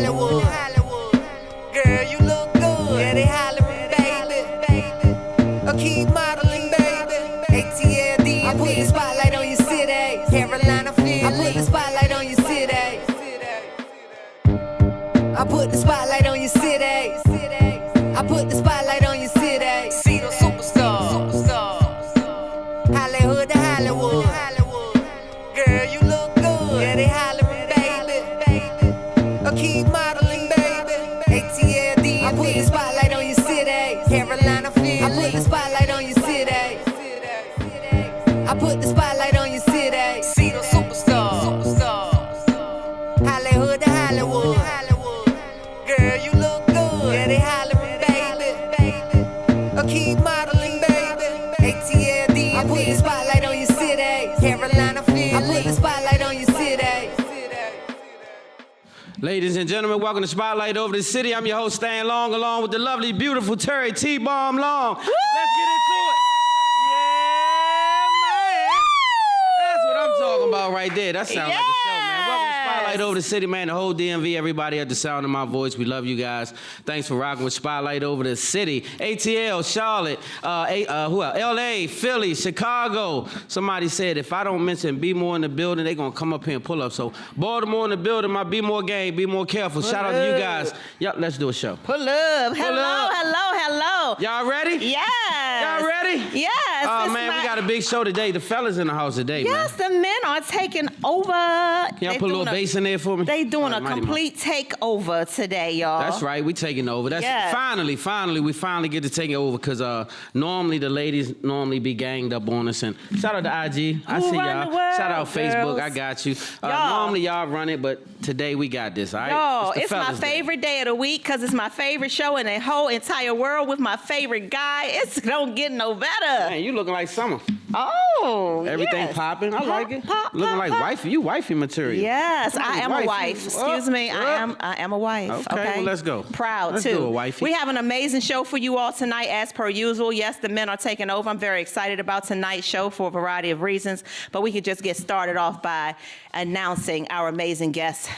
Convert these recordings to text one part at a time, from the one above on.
Hollywood. Girl, you look good. Yeah, they hollering, baby. Keep modeling, baby. ATL, DMV. I put the spotlight on your city. Carolina, Philly. I put the spotlight on your city. I put the spotlight on your city. I put the spotlight on your city. See the superstars. Hollywood to Hollywood. Girl, you look good. Yeah, they hollering, baby. Keep modeling, baby. ATL, DMV. I put the spotlight on your city. Carolina, Philly. I put the spotlight on your city. I put the spotlight on your city. See the superstars. Hollywood to Hollywood. Girl, you look good. Yeah, they hollering, baby. Keep modeling, baby. ATL, DMV. I put the spotlight on your city. Carolina, Philly. I put the spotlight on your city. Ladies and gentlemen, welcome to Spotlight Over the City. I'm your host, Stan Long, along with the lovely, beautiful Terry T-Bomb Long. Let's get into it. Yeah, man. That's what I'm talking about right there. That sounds like a show, man. Welcome to Spotlight Over the City, man. The whole DMV, everybody at the sound of my voice. We love you guys. Thanks for rocking with Spotlight Over the City. ATL, Charlotte, who else? LA, Philly, Chicago. Somebody said if I don't mention Be More in the building, they're going to come up here and pull up. So Baltimore in the building, my Be More gang, be more careful. Shout out to you guys. Yep, let's do a show. Pull up. Hello. Y'all ready? Yes. Y'all ready? Yes. Oh, man, we got a big show today. The fellas in the house today, yes, man. the men are taking over. Can y'all put a little bass in there for me? They doing a Mighty complete takeover today, y'all. That's right, we taking over. That's yes. Finally, we finally get to take it over because normally the ladies be ganged up on us. And shout out to IG, I see y'all. Shout out Facebook, I got you. Normally y'all run it, but today we got this, all right? Y'all, it's my favorite day of the week because it's my favorite show in the whole entire world with my favorite guy. It don't get no better. Man, you looking like summer. Oh, everything yes. popping. I like it. Looking like wifey. You wifey material. Yes, I am a wife. Excuse me. I am a wife. Okay, well, let's go. Proud let's too. Do it, wifey. We have an amazing show for you all tonight, as per usual. Yes, the men are taking over. I'm very excited about tonight's show for a variety of reasons. But we could just get started off by announcing our amazing guests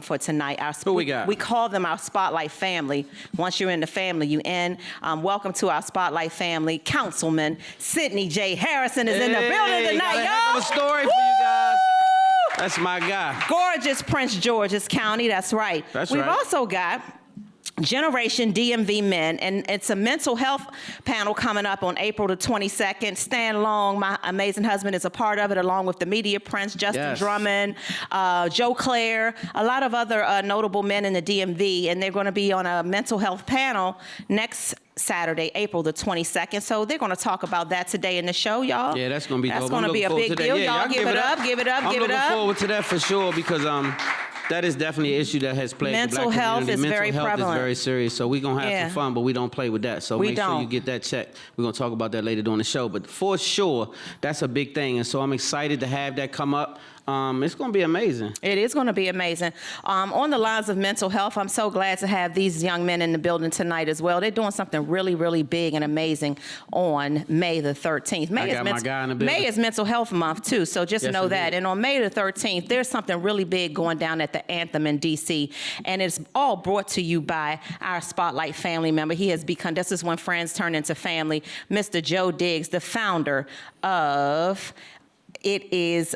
for tonight. Who we got? We call them our Spotlight family. Once you're in the family, you in. Welcome to our Spotlight family. Councilman Sidney J. Harrison is in the building tonight, y'all. Got a story for you guys. That's my guy. Gorgeous Prince George's County. That's right. We've also got Generation DMV Men, and it's a mental health panel coming up on April the 22nd. Stan Long, my amazing husband, is a part of it, along with the media prince, Justin Drummond, Joe Claire, a lot of other notable men in the DMV, and they're going to be on a mental health panel next Saturday, April the 22nd. So they're going to talk about that today in the show, y'all. Yeah, that's going to be dope. That's going to be a big deal. Yeah, y'all give it up. I'm looking forward to that for sure because that is definitely an issue that has plagued the black community. Mental health is very prevalent. Mental health is very serious. So we're going to have some fun, but we don't play with that. So make sure you get that checked. We're going to talk about that later during the show. But for sure, that's a big thing. And so I'm excited to have that come up. It's going to be amazing. It is going to be amazing. On the lines of mental health, I'm so glad to have these young men in the building tonight as well. They're doing something really, really big and amazing on May the 13th. May is Mental Health Month, too, so just know that. And on May the 13th, there's something really big going down at the Anthem in D.C., and it's all brought to you by our Spotlight family member. He has become, this is when friends turn into family, Mr. Joe Diggs, the founder of It's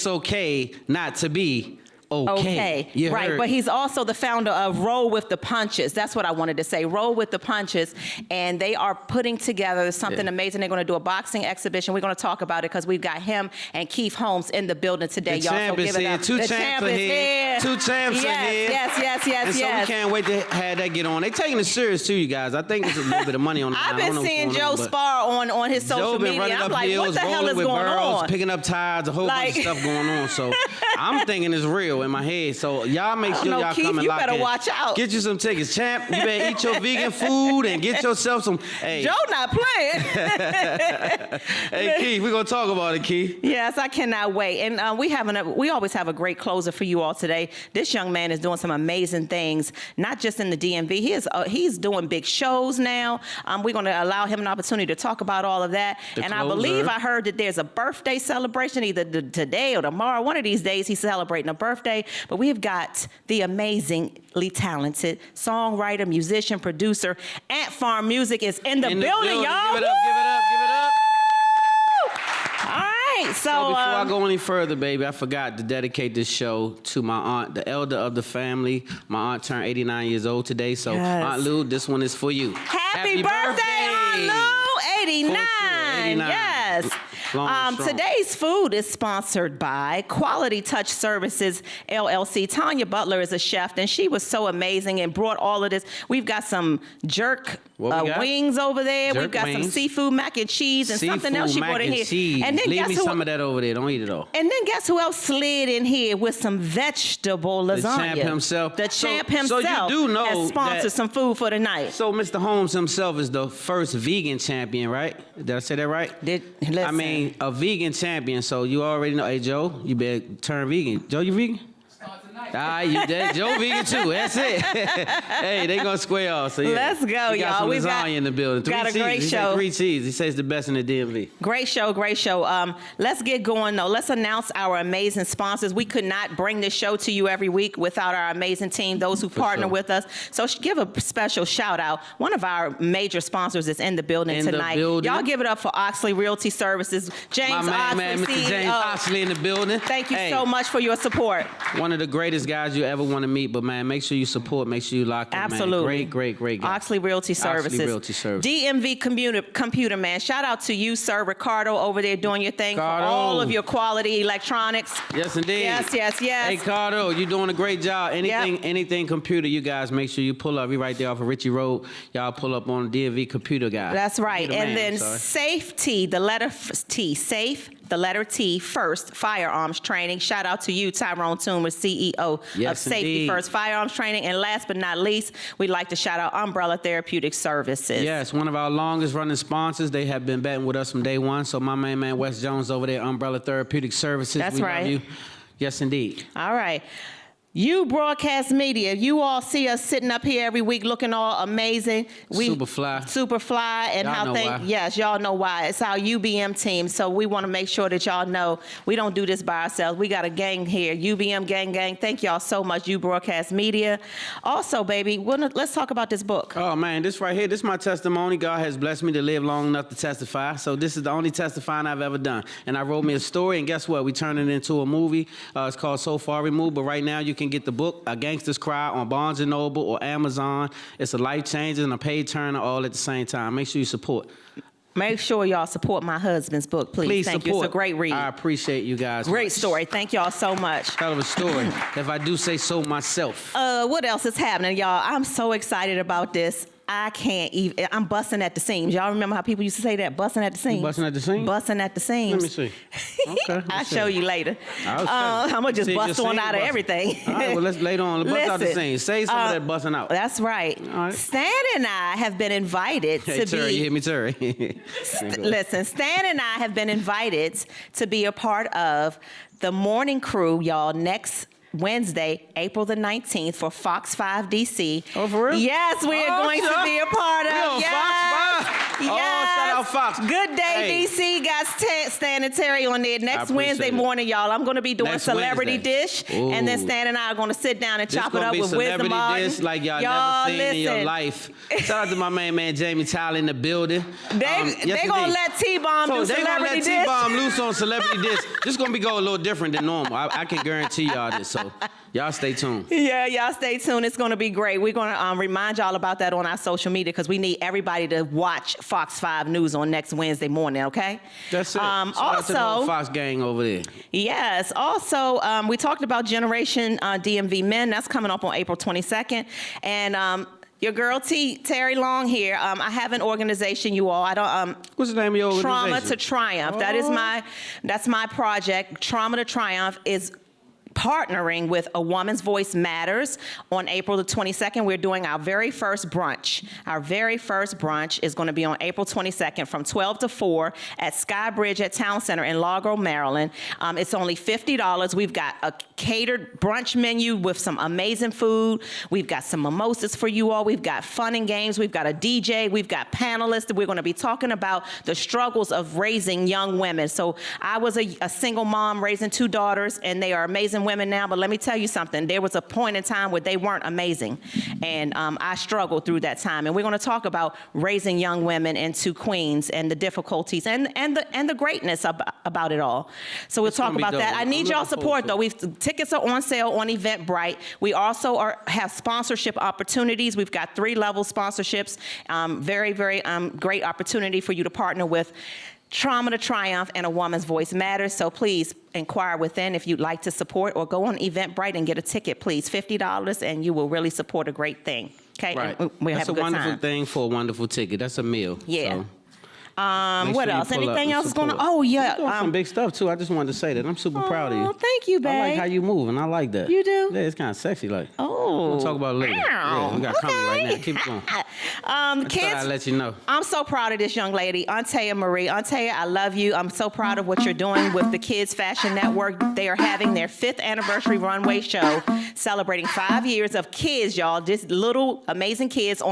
Okay Not to Be Okay. Right, but he's also the founder of Roll with the Punches. That's what I wanted to say, Roll with the Punches. And they are putting together something amazing. They're going to do a boxing exhibition. We're going to talk about it because we've got him and Keith Holmes in the building today. Y'all, so give it up. Two champs are here. Two champs are here. Yes. And so we can't wait to have that get on. They're taking it serious too, you guys. I think there's a little bit of money on the line. I've been seeing Joe spar on his social media. I'm like, what the hell is going on? Picking up tires, a whole bunch of stuff going on. So I'm thinking it's real in my head. So y'all make sure y'all Keith, come and lock in. You better watch out. Get you some tickets. Champ, you better eat your vegan food and get yourself some. Hey. Joe not playing. Hey, Keith, we're going to talk about it, Keith. Yes, I cannot wait. And we always have a great closer for you all today. way. This young man is doing some amazing things, not just in the DMV. He's doing big shows now. We're going to allow him an opportunity to talk about all of that. And I believe I heard that there's a birthday celebration either today or tomorrow. One of these days he's celebrating a birthday. But we've got the amazingly talented songwriter, musician, producer. Ant Farm Music is in the building, y'all. Give it up, give it up, give it up. All right, so before I go any further, baby, I forgot to dedicate this show to my aunt, the elder of the family. My aunt turned 89 years old today, so yes. Aunt Lou, this one is for you. Happy birthday, Aunt Lou, 89. Sure, 89. Yes. Today's food is sponsored by Quality Touch Services, LLC. Tanya Butler is a chef, and she was so amazing and brought all of this. We've got some jerk wings over there. We've got some seafood mac and cheese and something else she brought in here. Cheese. And then leave me some of that over there. Don't eat it all. And then guess who else slid in here with some vegetable lasagna? The champ himself. The champ himself. So you do know has sponsored some food for the night. So Mr. Holmes himself is the first vegan champion, right? Did I say that right? I mean, a vegan champion, so you already know. Hey, Joe, you better turn vegan. Joe, you vegan? Start tonight. All right, you dead. Joe vegan too. That's it. Hey, they gonna square off. So yeah. Let's go, y'all. We've got in the building. Got a great show. 3 cheese. He says the best in the DMV. Great show, great show. Let's get going though. Let's announce our amazing sponsors. We could not bring this show to you every week without our amazing team, those who partner with us. So give a special shout out. One of our major sponsors is in the building tonight. Y'all give it up for Oxley Realty Services. James Oxley, Mr. CEO. James Oxley in the building. Thank you so much for your support. One of the greatest guys you ever want to meet, but man, make sure you support, make sure you lock in. Absolutely. Man. Great guy. Oxley Realty Services. Oxley Realty Services. DMV Computer Man. Shout out to you, sir, Ricardo, over there doing your thing for all of your quality electronics. Yes, indeed. Yes. Hey, Ricardo, you're doing a great job. Anything computer, you guys make sure you pull up. We right there off of Ritchie Road. Y'all pull up on DMV Computer Guy. That's right. And then Safety, the letter T, Safe. The letter T, First Firearms Training. Shout out to you, Tyrone Toomer, CEO of Safety First Firearms Training. And last but not least, we'd like to shout out Umbrella Therapeutic Services. Yes, one of our longest running sponsors. They have been betting with us from day one. So my main man, Wes Jones over there, Umbrella Therapeutic Services. That's right. Love you. Yes, indeed. All right. You broadcast media, you all see us sitting up here every week looking all amazing. Super fly. And yes, y'all know why. It's our UBM team, so we want to make sure that y'all know we don't do this by ourselves. We got a gang here, UBM gang. Thank y'all so much, You Broadcast Media. Also, baby, let's talk about this book. Oh man, this right here, this is my testimony. God has blessed me to live long enough to testify. So this is the only testifying I've ever done. And I wrote me a story, and guess what? We turned it into a movie. It's called So Far Removed, but right now you can get the book, A Gangster's Cry, on Barnes & Noble or Amazon. It's a life changer and a page turner all at the same time. Make sure you support. Make sure y'all support my husband's book, please. Please Thank support. you. It's a great read. I appreciate you guys. Great story. Thank y'all so much. Hell of a story, if I do say so myself. What else is happening, y'all? I'm so excited about this. I can't even, I'm busting at the seams. Y'all remember how people used to say that? Busting at the seams. You busting at the seams? Busting at the seams. Let me see. Okay. I'll show you later. I'm going to just bust one out of everything. All right, well, let's later on. Bust out the seams. Say some of that busting out. That's right. All right. Stan and I have been invited to Terry, be. You hear me, Terry? Listen, Stan and I have been invited to be a part of the morning crew, y'all, next Wednesday, April the 19th for Fox 5 DC. Oh, for real? Yes, we are going to be a part of. We on Fox 5? Yes. Oh, shout out Fox. Good Day DC got Stan and Terry on there next Wednesday morning, y'all. I'm going to be doing Celebrity Dish, and then Stan and I are going to sit down and chop it up with Wisdom Martin. Dish like y'all never seen in your life. Shout out to my main man Jamie Tyler in the building. They going to let T-Bomb do Celebrity Dish. They going to let T-Bomb loose on Celebrity Dish. This going to be going a little different than normal. I can guarantee y'all this. So y'all stay tuned. Yeah, y'all stay tuned. It's going to be great. We're going to remind y'all about that on our social media because we need everybody to watch Fox 5 News on next Wednesday morning, okay? That's it. Also, the Fox gang over there. Yes. Also, we talked about Generation DMV Men. That's coming up on April 22nd. And your girl Terry Long here. I have an organization, you all. I don't. What's the name of your organization? Trauma to Triumph. That's my project. Trauma to Triumph is partnering with A Woman's Voice Matters. On April the 22nd, we're doing our very first brunch. Our very first brunch is going to be on April 22nd from 12 to 4 at Skybridge at Town Center in Largo, Maryland. It's only $50. We've got a catered brunch menu with some amazing food. We've got some mimosas for you all. We've got fun and games. We've got a DJ. We've got panelists. We're going to be talking about the struggles of raising young women. So I was a single mom raising 2 daughters, and they are amazing women now, but let me tell you something. There was a point in time where they weren't amazing, and I struggled through that time. And we're going to talk about raising young women into queens and the difficulties and the greatness about it all. So we'll talk about that. I need y'all support, though. Tickets are on sale on Eventbrite. We also have sponsorship opportunities. We've got 3-level sponsorships. Very, very great opportunity for you to partner with Trauma to Triumph and A Woman's Voice Matters. So please inquire within if you'd like to support, or go on Eventbrite and get a ticket, please. $50, and you will really support a great thing. Okay, right. That's a wonderful thing for a wonderful ticket. That's a meal. Yeah. So. What else? Anything else is going on? Oh, yeah. You're doing some big stuff, too. I just wanted to say that. I'm super proud of you. Oh, thank you, babe. I like how you move, and I like that. You do? Yeah, it's kind of sexy, like. Oh. We'll talk about it later. Yeah, we got company right now. Keep it going. Kids, I'll let you know. I'm so proud of this young lady, Antea Marie. Antea, I love you. I'm so proud of what you're doing with the Kids Fashion Network. They are having their 5th anniversary runway show, celebrating 5 years of kids, y'all. Just little amazing kids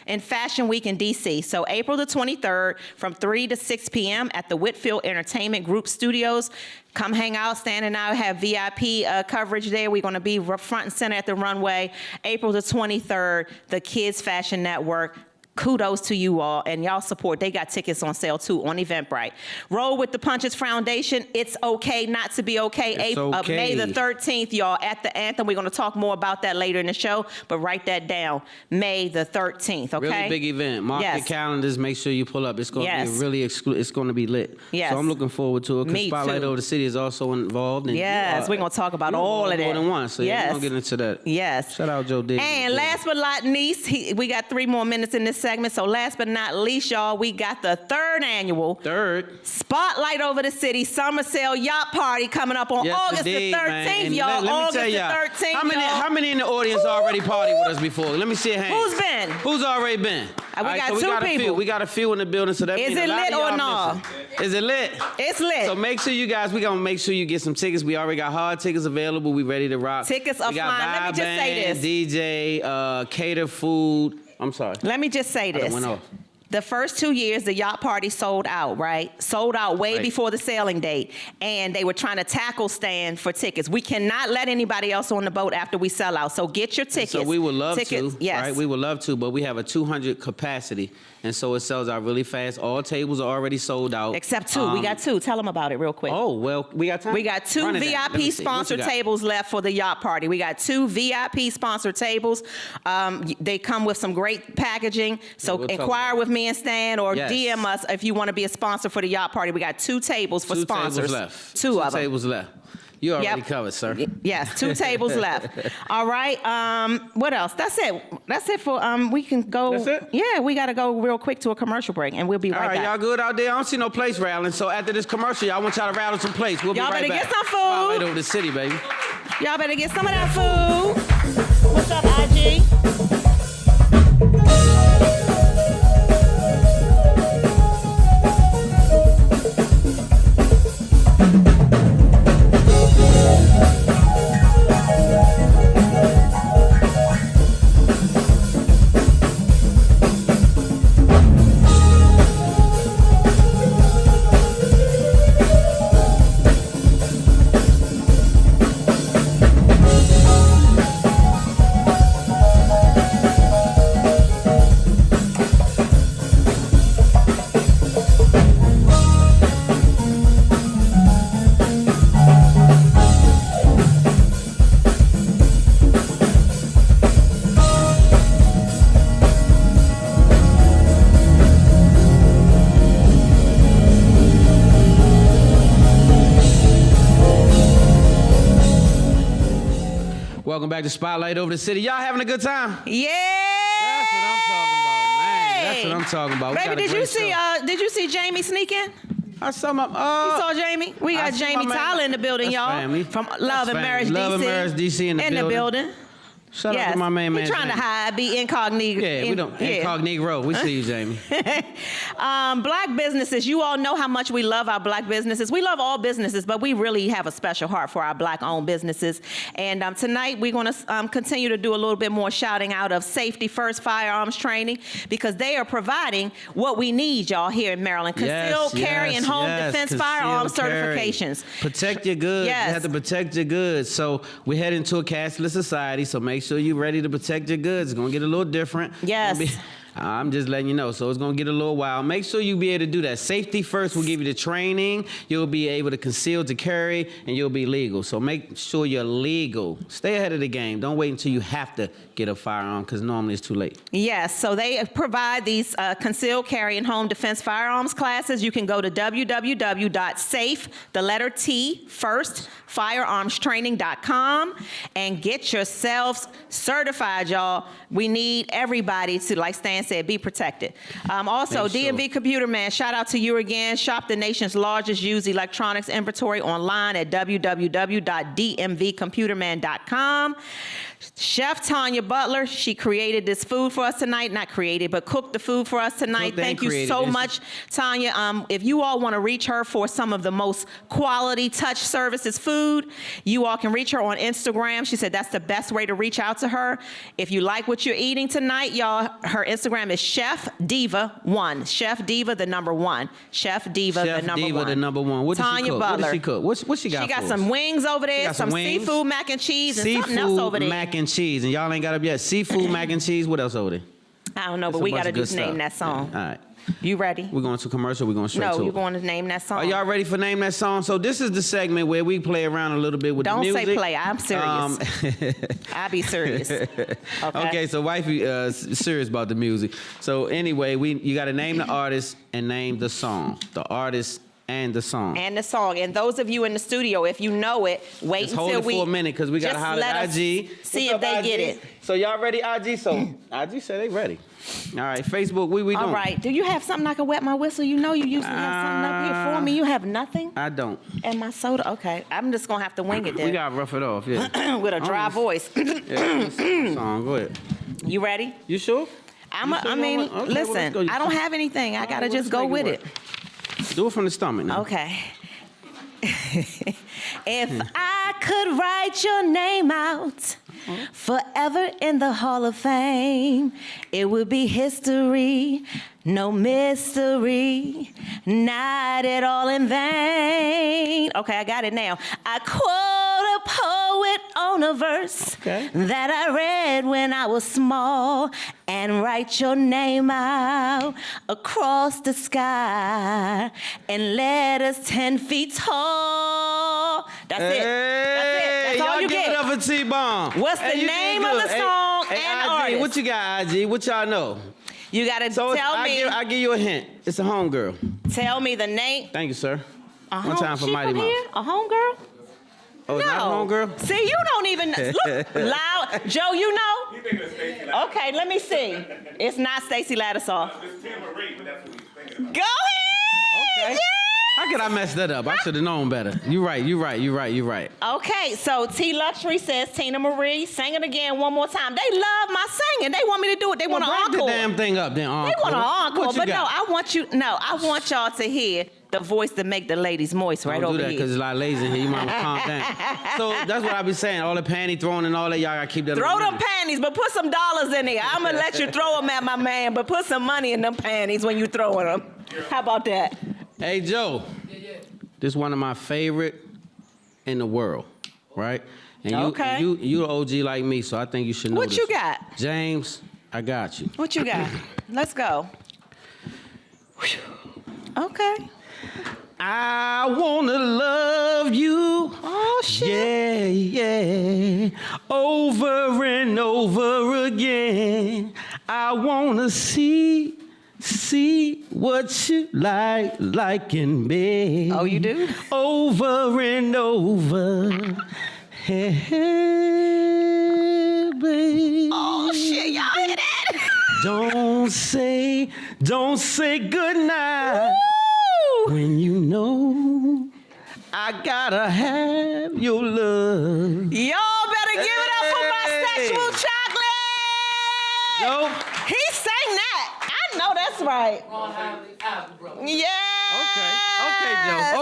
in Fashion Week in DC. So April the 23rd from 3 to 6 p.m. at the Whitfield Entertainment Group Studios. Come hang out, stand out, have VIP coverage there. We're going to be front and center at the runway. April the 23rd, the Kids Fashion Network. Kudos to you all, and y'all support. They got tickets on sale, too, on Eventbrite. Roll with the Punches Foundation. It's okay not to be okay. It's May the 13th, y'all, at the Anthem. We're going to talk more about that later in the show, but write that down. May the 13th, okay? Really big event. Mark your calendars. Make sure you pull up. It's going to be really it's going to be lit. Yes. So I'm looking forward to it. Me Spotlight too. Over the City is also involved. And yes, we're going to talk about all of that. More than one, so yeah, we're going to get into that. Yes. Shout out Joe Diggs. And last but not least, we got 3 more minutes in this segment, so last but not least, y'all, we got the 3rd annual Spotlight Over the City Summer Sale Yacht Party coming up on August the 13th, y'all. Let me tell y'all, how many in the audience already partied with us before? Let me see a hand. Who's been? Who's already been? We got 2 people. We got a few in the building, so that means a lot of y'all no? Is it lit? It's lit. So make sure you guys, we're going to make sure you get some tickets. We already got hard tickets available. We ready to rock. Tickets are fine. Let me just say this. DJ, cater food. I'm sorry. Let me just say this. Went off. The first 2 years, the yacht party sold out, right? Sold out way before the sailing date. And they were trying to tackle stand for tickets. We cannot let anybody else on the boat after we sell out. So get your tickets. So we would love to, yes. right? We would love to, but we have a 200 capacity. And so it sells out really fast. All tables are already sold out. Except 2. We got 2. Tell them about it real quick. Oh, well, we got time? We got 2 VIP sponsored tables left for the yacht party. We got 2 VIP sponsored tables. They come with some great packaging. So inquire with me and Stan, or DM us if you want to be a sponsor for the yacht party. We got 2 tables for sponsors. 2 tables left. 2 of them. 2 tables left. You already covered, sir. Yes, 2 tables left. All right. What else? That's it. That's it for we can go. That's it? Yeah, we got to go real quick to a commercial break, and we'll be right back. All right, y'all good out there? I don't see no plates rattling. So after this commercial, y'all want y'all to rattle some plates. We'll be right back. Y'all better get some food. Spotlight Over the City, baby. Y'all better get some of that food. What's up, IG? Welcome back to Spotlight Over the City. Y'all having a good time? Yeah. That's what I'm talking about, man. That's what I'm talking about. Baby, did you see Jamie sneaking? I saw my. You saw Jamie? We got Jamie Tyler in the building, y'all. Family. From Love and Marriage DC. Love and Marriage DC in the building. Shout out to my man. He's trying to hide, be incognito. Yeah, we don't. Incognito. We see you, Jamie. Black businesses, you all know how much we love our black businesses. We love all businesses, but we really have a special heart for our black-owned businesses. And tonight, we're going to continue to do a little bit more shouting out of Safety First Firearms Training, because they are providing what we need, y'all, here in Maryland. Concealed carry and home defense firearms certifications. Protect your goods. Yes. You have to protect your goods. So we head into a cashless society, so make sure you're ready to protect your goods. It's going to get a little different. Yes. I'm just letting you know. So it's going to get a little wild. Make sure you be able to do that. Safety First will give you the training. You'll be able to conceal to carry, and you'll be legal. So make sure you're legal. Stay ahead of the game. Don't wait until you have to get a firearm, because normally it's too late. Yes, so they provide these concealed carry and home defense firearms classes. You can go to www.safefirearmstraining.com and get yourselves certified, y'all. We need everybody to, like Stan said, be protected. Also, DMV Computer Man, shout out to you again. Shop the nation's largest used electronics inventory online at www.dmvcomputerman.com. Chef Tanya Butler, she created this food for us tonight. Not created, but cooked the food for us tonight. Thank you so much, Tanya. If you all want to reach her for some of the most quality touch services food, you all can reach her on Instagram. She said that's the best way to reach out to her. If you like what you're eating tonight, y'all, her Instagram is Chef Diva 1. Chef Diva, the number 1. Chef Diva, the number 1. Chef Diva, the number 1. What does she cook? Butler. What does she cook? What she got? She got some wings over there, some seafood mac and cheese, and something else over there. Mac and cheese, and y'all ain't got up yet. Seafood mac and cheese. What else over there? I don't know, but we got to just name that song. Yeah. All right. You ready? We're going to commercial. We're going straight to it. No, you're going to name that song. Are y'all ready for Name That Song? So this is the segment where we play around a little bit with the music. Don't say play. I'm serious. I'll be serious. Okay, so wifey serious about the music. So anyway, you got to name the artist and name the song. The artist and the song. And the song. And those of you in the studio, if you know it, wait until hold it for a minute, because we got to holler at IG. See if they get it. So y'all ready, IG? So IG said they ready. All right, Facebook, we doing? All right. Do you have something I can wet my whistle? You know you usually have something up here for me. You have nothing? I don't. And my soda? Okay. I'm just going to have to wing it then. We got to rough it off, yeah. With a dry voice. Yeah, song. Go ahead. You ready? You sure? Listen, I don't have anything. I got to just go with it. Do it from the stomach now. Okay. If I could write your name out forever in the Hall of Fame, it would be history, no mystery, not at all in vain. Okay, I got it now. I quote a poet on a verse that I read when I was small, and write your name out across the sky in letters 10 feet tall. That's it. That's it. That's all you get. Give it up for T-Bomb. What's the name of the song and the artist? What you got, IG? What y'all know? You got to tell me. I'll give you a hint. It's a homegirl. Tell me the name. Thank you, sir. One time for Mighty Mouse. A homegirl? Oh, no. Not a homegirl? See, you don't even look loud. Joe, you know? Okay, let me see. It's not Stacey Lattisaw. It's Tia Marie, but that's what he's thinking about. Go ahead. Okay. Yeah. How could I mess that up? I should have known better. You're right. Okay, so T Luxury says Tina Marie, sing it again one more time. They love my singing. They want me to do it. They want an encore. Break the damn thing up, then encore. They want an encore, but got? I want y'all to hear the voice that make the ladies moist right over here. Don't do that, because it's a lot of ladies in here. You might want to calm down. So that's what I be saying. All the panty throwing and all that, y'all got to keep that. Throw them panties, but put some dollars in there. I'm going to let you throw them at my man, but put some money in them panties when you throwing them. How about that? Hey, Joe. This is one of my favorite in the world, right? And you an OG like me, so I think you should know What this. you got? James, I got you. What you got? Let's go. Okay. I wanna love you. Oh, shit. Yeah. Over and over again. I wanna see what you like in bed. Oh, you do? Over and over. Hey, babe. Oh, shit, y'all hear that? Don't say goodnight. Woo! When you know I gotta have your love. Y'all better give it up for my sexual chocolate. Yo. He sang that. I know that's right. Yeah.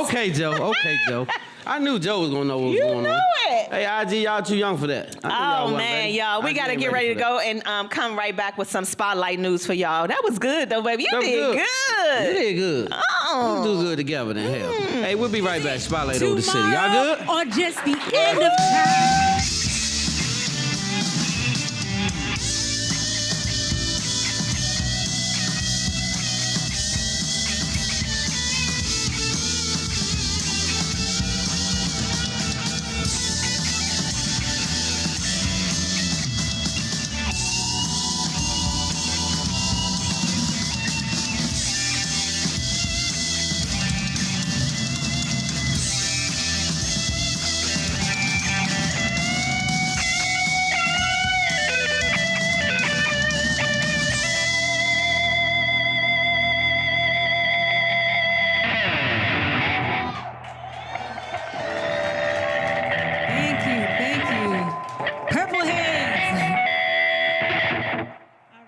Okay, Joe. I knew Joe was gonna know what was going on. You knew it. Hey, IG, y'all too young for that. Oh man, y'all, we gotta get ready to go and come right back with some spotlight news for y'all. That was good though, baby. You did good. You did good. Oh. We'll do good together then, hell. Hey, we'll be right back. Spotlight over the city. Y'all good? Or just the end of time. Thank you. Purple Hands. All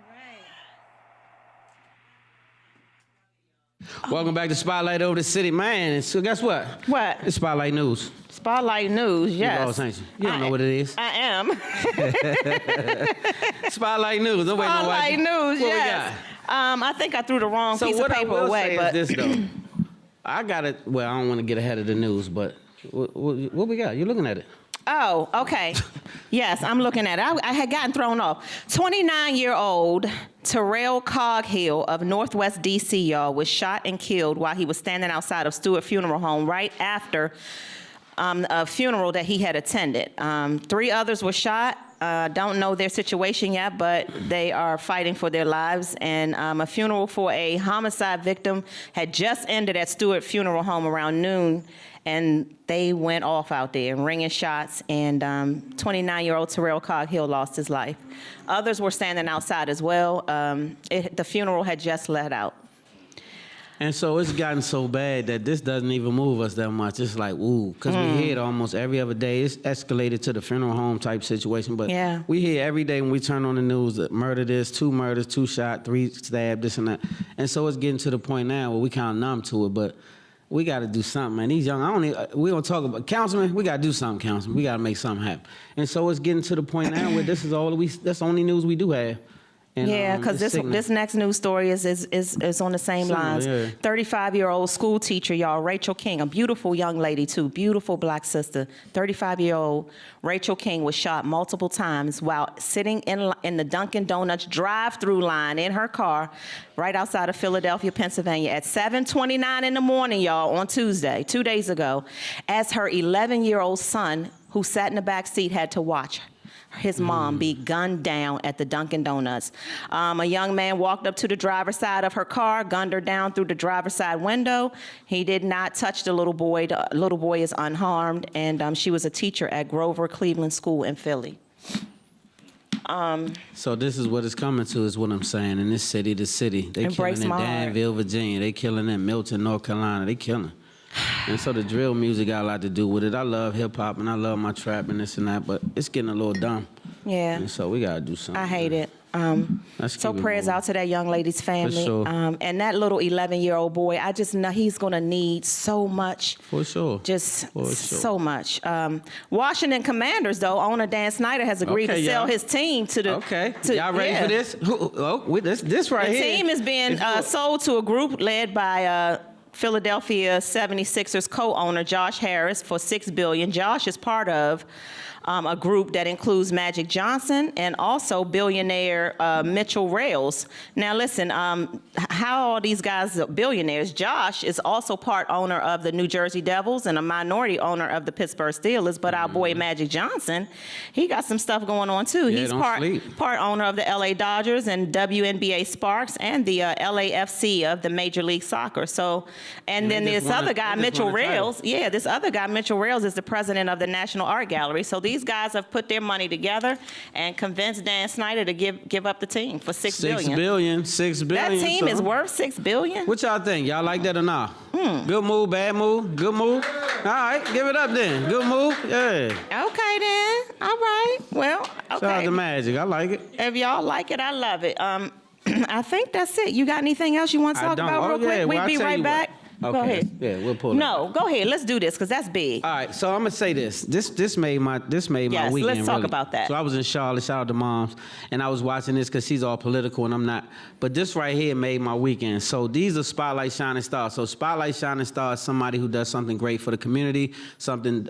right. Welcome back to Spotlight over the city, man. So guess what? What? It's Spotlight News. Spotlight news, yes. You lost, ain't you? You don't know what it is. I am. Spotlight News. I'm waiting on Spotlight news, what yes. we got? I think I threw the wrong So piece what of I paper will away, say but is this though. I got it. Well, I don't want to get ahead of the news, but what we got? You looking at it? oh, okay. Yes, I'm looking at it. I had gotten thrown off. 29-year-old Terrell Coghill of Northwest D.C., y'all, was shot and killed while he was standing outside of Stewart Funeral Home right after a funeral that he had attended. 3 others were shot. Don't know their situation yet, but they are fighting for their lives. And a funeral for a homicide victim had just ended at Stewart Funeral Home around noon, and they went off out there ringing shots, and 29-year-old Terrell Coghill lost his life. Others were standing outside as well. The funeral had just let out. And so it's gotten so bad that this doesn't even move us that much. It's like, ooh, because we hear it almost every other day. It's escalated to the funeral home type situation. But Yeah. we hear every day when we turn on the news that murder this, 2 murders, 2 shot, 3 stabbed, this and that. And so it's getting to the point now where we kind of numb to it. But we got to do something, man. These young, we don't talk about councilman. We got to do something, councilman. We got to make something happen. And so it's getting to the point now where this is that's the only news we do have. And, Yeah, because this next news story is on the same Similar, lines. yeah. 35-year-old school teacher, y'all, Rachel King, a beautiful young lady too, beautiful black sister. 35-year-old Rachel King was shot multiple times while sitting in the Dunkin' Donuts drive-through line in her car right outside of Philadelphia, Pennsylvania at 7:29 in the morning, y'all, on Tuesday, 2 days ago, as her 11-year-old son, who sat in the back seat, had to watch his mom be gunned down at the Dunkin' Donuts. A young man walked up to the driver's side of her car, gunned her down through the driver's side window. He did not touch the little boy. The little boy is unharmed, and she was a teacher at Grover Cleveland School in Philly. So this is what it's coming to, is what I'm saying. In this city, the city. They Embrace killing in my heart. Danville, Virginia. They killing in Milton, North Carolina. They killing. And so the drill music got a lot to do with it. I love hip hop and I love my trap and this and that, but it's getting a little dumb. Yeah, And so we gotta do something. I hate it. Let's So keep it prayers moving. out to that young lady's family. sure. And that little 11-year-old boy, I just know he's gonna need so much. For sure. Just For sure. so much. Washington Commanders, though, owner Dan Snyder has agreed Okay, to sell y'all. his team to the. Okay. to- Y'all ready yeah. for this? This right The here. team is being sold to a group led by Philadelphia 76ers co-owner Josh Harris for $6 billion. Josh is part of a group that includes Magic Johnson and also billionaire Mitchell Rales. Now listen, how are these guys billionaires? Josh is also part owner of the New Jersey Devils and a minority owner of the Pittsburgh Steelers, but our boy Magic Johnson, he got some stuff going on too. Yeah, He's don't sleep. part owner of the LA Dodgers and WNBA Sparks and the LAFC of the Major League Soccer. So, and then they this just won other a- guy, they just Mitchell won a title. Rales. Yeah, this other guy, Mitchell Rales, is the president of the National Art Gallery. So these these guys have put their money together and convinced Dan Snyder to give up the team for $6 billion. $6 billion. That team is so. worth $6 billion. What y'all think? Y'all like that or not? Good move, bad move, good move. All right, give it up then. Good move, yeah. Okay then. All right. Well, okay. Shout out to Magic. I like it. If y'all like it, I love it. I think that's it. You got anything else you want to talk about real quick? Yeah, We'll be right back. Okay. Go ahead. Yeah, we'll pull it. No, go ahead. Let's do this because that's big. All right, so I'm gonna say this. This made my Yes, weekend. let's talk really. about that. So I was in Charlotte. Shout out to Moms, and I was watching this because she's all political and I'm not. But this right here made my weekend. So these are Spotlight Shining Stars. So Spotlight Shining Star is somebody who does something great for the community, something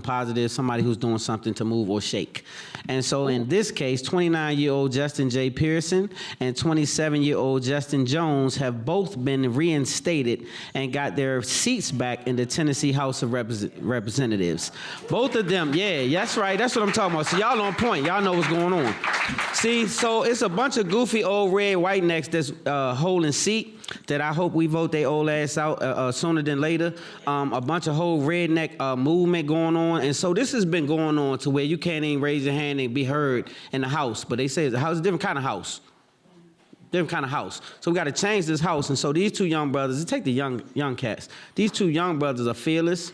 positive, somebody who's doing something to move or shake. And so in this case, 29-year-old Justin J. Pearson and 27-year-old Justin Jones have both been reinstated and got their seats back in the Tennessee House of Representatives. Both of them, yeah, that's right. That's what I'm talking about. So y'all on point. Y'all know what's going on. See, so it's a bunch of goofy old red white necks that's holding seat that I hope we vote their old ass out sooner than later. A bunch of whole redneck movement going on. And so this has been going on to where you can't even raise your hand and be heard in the House. But they say it's a different kind of house. Different kind of house. So we got to change this house. And so these two young brothers, take the young cats. These two young brothers are fearless.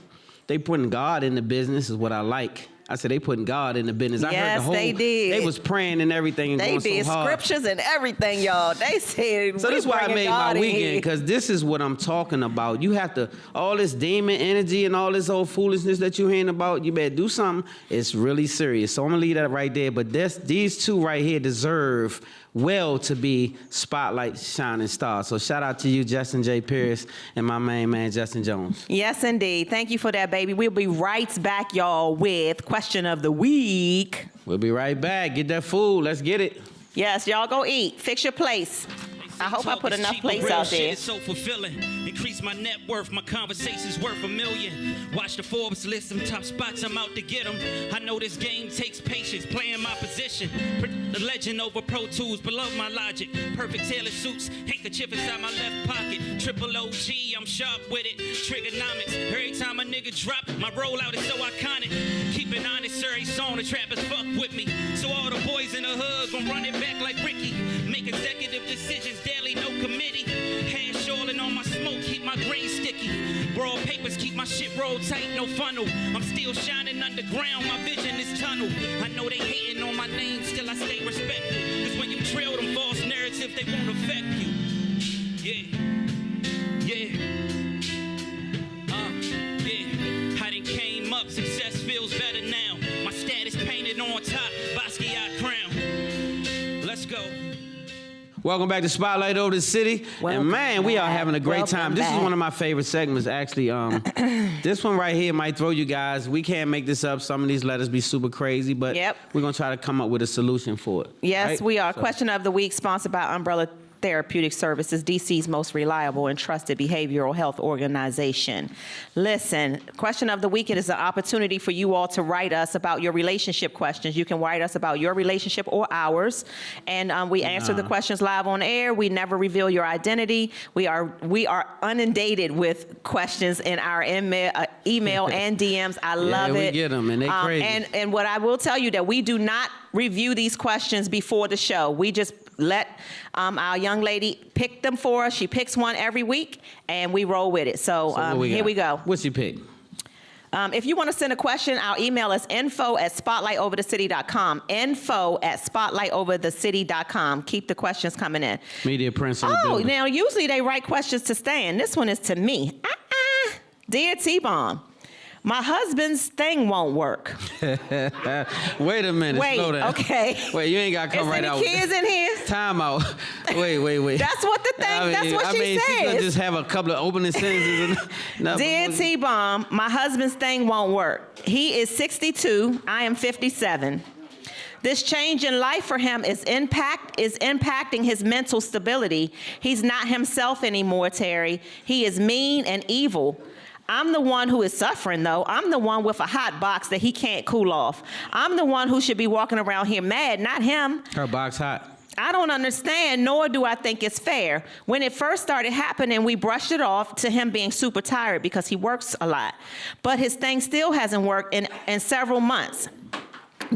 They putting God in the business is what I like. I said they putting God in the business. I heard the whole, they did. They was praying and everything and They going did so hard. scriptures and everything, y'all. They said, So this is why I made God my weekend, because this is what I'm talking about. You have to, all this demon energy and all this old foolishness that you're hearing about, you better do something. It's really serious. So I'm going to leave that right there. But these two right here deserve well to be Spotlight Shining Stars. So shout out to you, Justin J. Pierce, and my main man, Justin Jones. Yes, indeed. Thank you for that, baby. We'll be right back, y'all, with Question of the Week. We'll be right back. Get that food. Let's get it. Yes, y'all go eat. Fix your place. I hope I put enough plates out there. It's so fulfilling. Increase my net worth. My conversation's worth $1 million. Watch the Forbes list. Some top spots. I'm out to get them. I know this game takes patience. Playing my position. The legend over Pro Tools. Below my logic. Perfect tailored suits. Handkerchief inside my left pocket. Triple OG. I'm sharp with it. Trigonomics. Every time a nigga drop, my rollout is so iconic. Keep it honest, sir. He's on the trappers fuck with me. So all the boys in the hood gon' run it back like Ricky. Make executive decisions. Daily, no committee. Hand shoaling on my smoke, keep my green sticky. Broad papers, keep my shit rolled tight, no funnel. I'm still shining underground, my vision is tunnel. I know they hating on my name, still I stay respectful. Cause when you trail them false narratives, they won't affect you. Yeah. I done came up, success feels better now. My status painted on top, Basquiat crown. Let's go. Welcome back to Spotlight Over the City. Welcome and man, we are back. having a great Welcome time. This back. is one of my favorite segments, actually. This one right here might throw you guys. We can't make this up. Some of these letters be super crazy, but we're going to try to come up with a solution for it. Yes, right? we are. So- Question of the Week, sponsored by Umbrella Therapeutic Services, DC's most reliable and trusted behavioral health organization. Listen, Question of the Week, it is an opportunity for you all to write us about your relationship questions. You can write us about your relationship or ours, and we answer the questions live on air. We never reveal your identity. We are inundated with questions in our email and DMs. I love it. We get them, and they crazy. And what I will tell you that we do not review these questions before the show. We just let our young lady pick them for us. She picks one every week, and we roll with it. So here we go. What's your pick? If you want to send a question, our email is info@spotlightoverthecity.com. info@spotlightoverthecity.com. Keep the questions coming in. Media Prince in the building. Now usually they write questions to Stan. This one is to me. Dear T-Bomb, my husband's thing won't work. Wait a minute. Wait, Slow down. okay. Wait, you ain't got to come right out. Is any kids in here? Time out. Wait. That's what the thing, that's what she She's going to says. just have a couple of opening sentences. Dear T-Bomb, my husband's thing won't work. He is 62, I am 57. This change in life for him is impacting his mental stability. He's not himself anymore, Terry. He is mean and evil. I'm the one who is suffering, though. I'm the one with a hot box that he can't cool off. I'm the one who should be walking around here mad, not him. Her box hot. I don't understand, nor do I think it's fair. When it first started happening, we brushed it off to him being super tired because he works a lot. But his thing still hasn't worked in several months.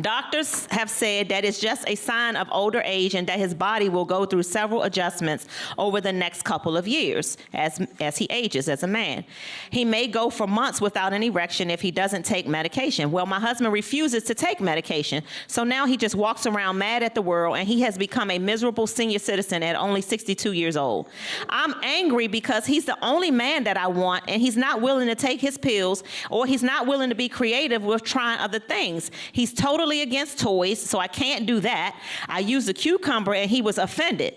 Doctors have said that it's just a sign of older age and that his body will go through several adjustments over the next couple of years as he ages as a man. He may go for months without an erection if he doesn't take medication. Well, my husband refuses to take medication, so now he just walks around mad at the world, and he has become a miserable senior citizen at only 62 years old. I'm angry because he's the only man that I want, and he's not willing to take his pills, or he's not willing to be creative with trying other things. He's totally against toys, so I can't do that. I used a cucumber, and he was offended.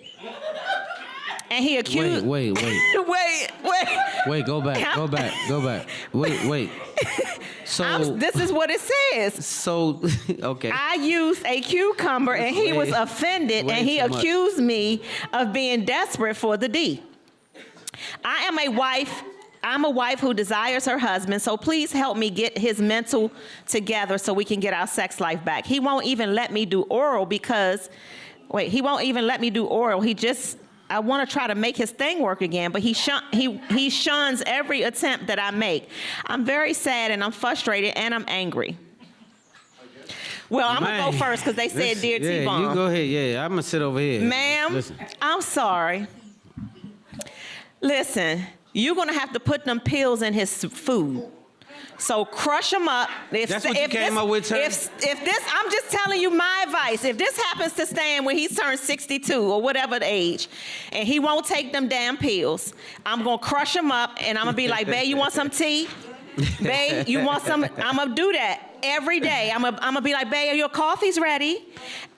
And he accused... Wait. Wait, go back. Wait. So... this is what it says. So, okay. I used a cucumber, and he was offended, and he accused me of being desperate for the D. I'm a wife who desires her husband, so please help me get his mental together so we can get our sex life back. He won't even let me do oral because... he won't even let me do oral. I want to try to make his thing work again, but he shuns every attempt that I make. I'm very sad, and I'm frustrated, and I'm angry. Well, I'm going to go first because they said Dear T-Bomb. You go ahead. Yeah, I'm going to sit over here. Ma'am, I'm sorry. Listen, you're going to have to put them pills in his food. So crush them up. That's what you came up with, Terry? If this, I'm just telling you my advice. If this happens to Stan when he's turned 62 or whatever the age, and he won't take them damn pills, I'm going to crush them up, and I'm going to be like, babe, you want some tea? Babe, you want some? I'm going to do that every day. I'm gonna be like, babe, your coffee's ready.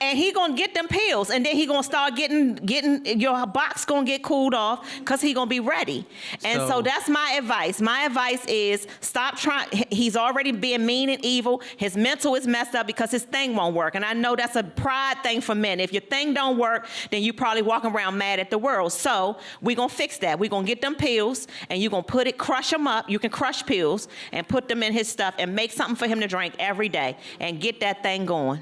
And he gonna get them pills. And then he gonna start getting your box gonna get cooled off because he gonna be ready. And so that's my advice. My advice is stop trying. He's already being mean and evil. His mental is messed up because his thing won't work. And I know that's a pride thing for men. If your thing don't work, then you probably walking around mad at the world. So we gonna fix that. We gonna get them pills, and you gonna crush them up. You can crush pills and put them in his stuff and make something for him to drink every day and get that thing going.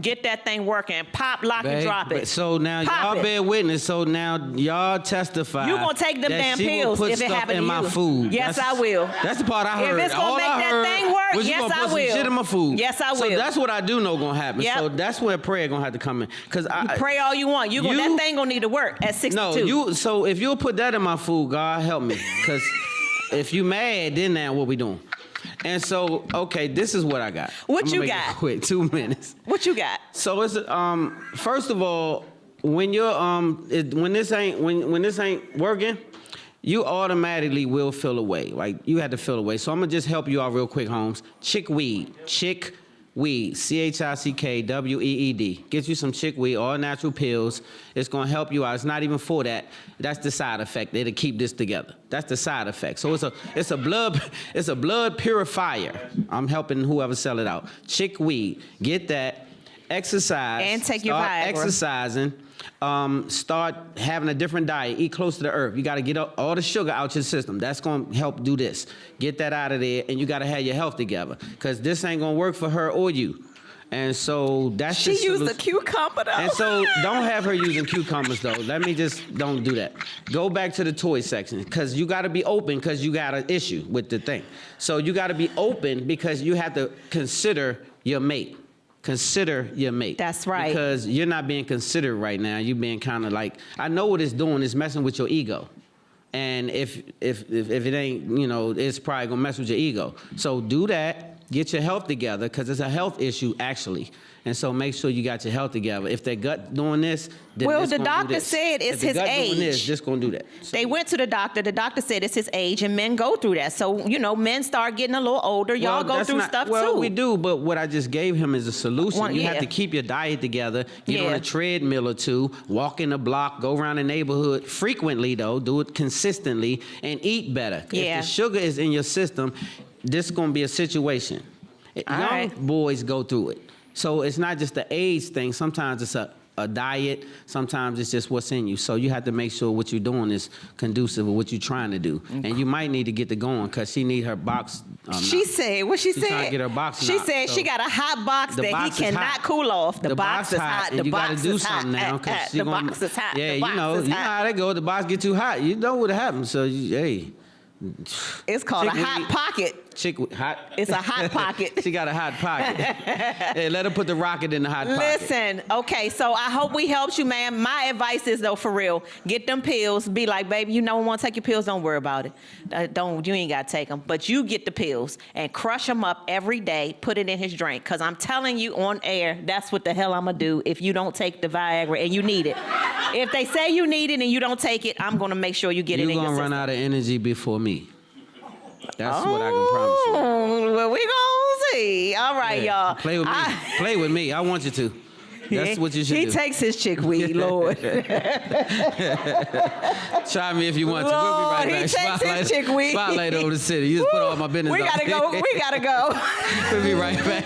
Get that thing working. Pop, lock, and drop it. So now y'all bear witness. So now y'all testify. You gonna take them damn pills if it happen to you. My food. Yes, I will. That's the part I heard. If it's gonna make that thing work, yes, I will. Some shit in my food. Yes, I will. So that's what I do know gonna happen. Yep. So that's where prayer gonna have to come in. Cause I pray all you want. That thing gonna need to work at 62. No, so if you'll put that in my food, God help me. Cause if you mad, then now what we doing? And so, okay, this is what I got. What you got? Quick, 2 minutes. What you got? So it's first of all, when you're when this ain't working, you automatically will feel away. Like you had to feel away. So I'm gonna just help you out real quick, Holmes. Chickweed, chickweed, CHICKWEED. Get you some chickweed, all natural pills. It's gonna help you out. It's not even for that. That's the side effect. It'll keep this together. That's the side effect. So it's a blood purifier. I'm helping whoever sell it out. Chickweed. Get that. Exercise. And take your Viagra. Exercising. Start having a different diet. Eat close to the earth. You got to get all the sugar out your system. That's going to help do this. Get that out of there, and you got to have your health together because this ain't going to work for her or you. And so that's she used a cucumber though. And so don't have her using cucumbers though. Let me just don't do that. Go back to the toy section because you got to be open because you got an issue with the thing. So you got to be open because you have to consider your mate. Consider your mate. That's right. Because you're not being considered right now. You're being kind of like, I know what it's doing. It's messing with your ego. And if it ain't, it's probably gonna mess with your ego. So do that. Get your health together because it's a health issue actually. And so make sure you got your health together. If their gut doing this, then well, this the gonna doctor do this. said it's his gut age. Doing this, just gonna do that. So. They went to the doctor. The doctor said it's his age, and men go through that. So men start getting a little older. Y'all go through stuff too. Well, we do, but what I just gave him is a solution. You have to keep your diet together. Get on a treadmill or two. Walk in the block. Go around the neighborhood frequently, though. Do it consistently and eat better. Yeah. If the sugar is in your system, this is gonna be a situation. Young boys go through it. So it's not just the age thing. Sometimes it's a diet. Sometimes it's just what's in you. So you have to make sure what you're doing is conducive with what you're trying to do. Okay. And you might need to get to going because she need her box. She said, what she said? She's trying to get her box She knocked, said so she got a hot box that he cannot cool off. The box is hot. And you got to do something now. The box is hot. Yeah, you know how that go. The box get too hot. You know what happens. So, hey. It's called a hot pocket. Chick hot. It's a hot pocket. She got a hot pocket. Hey, let her put the rocket in the hot pocket. Listen, okay, so I hope we helped you, ma'am. My advice is, though, for real, get them pills. Be like, baby, you don't want to take your pills, don't worry about it. You ain't got to take them. But you get the pills and crush them up every day, put it in his drink. Because I'm telling you on air, that's what the hell I'm going to do if you don't take the Viagra and you need it. If they say you need it and you don't take it, I'm going to make sure you get it in your system. You're going to run out of energy before me. That's what I can promise you. Well, we gonna see. All right, y'all. Play with me. Play with me. I want you to. That's what you should do. He takes his chick weed, Lord. Try me if you want to. Lord, We'll be right back. he takes his chick weed. Spotlight over the city. You just put all my business We out. gotta go. We gotta go. We'll be right back.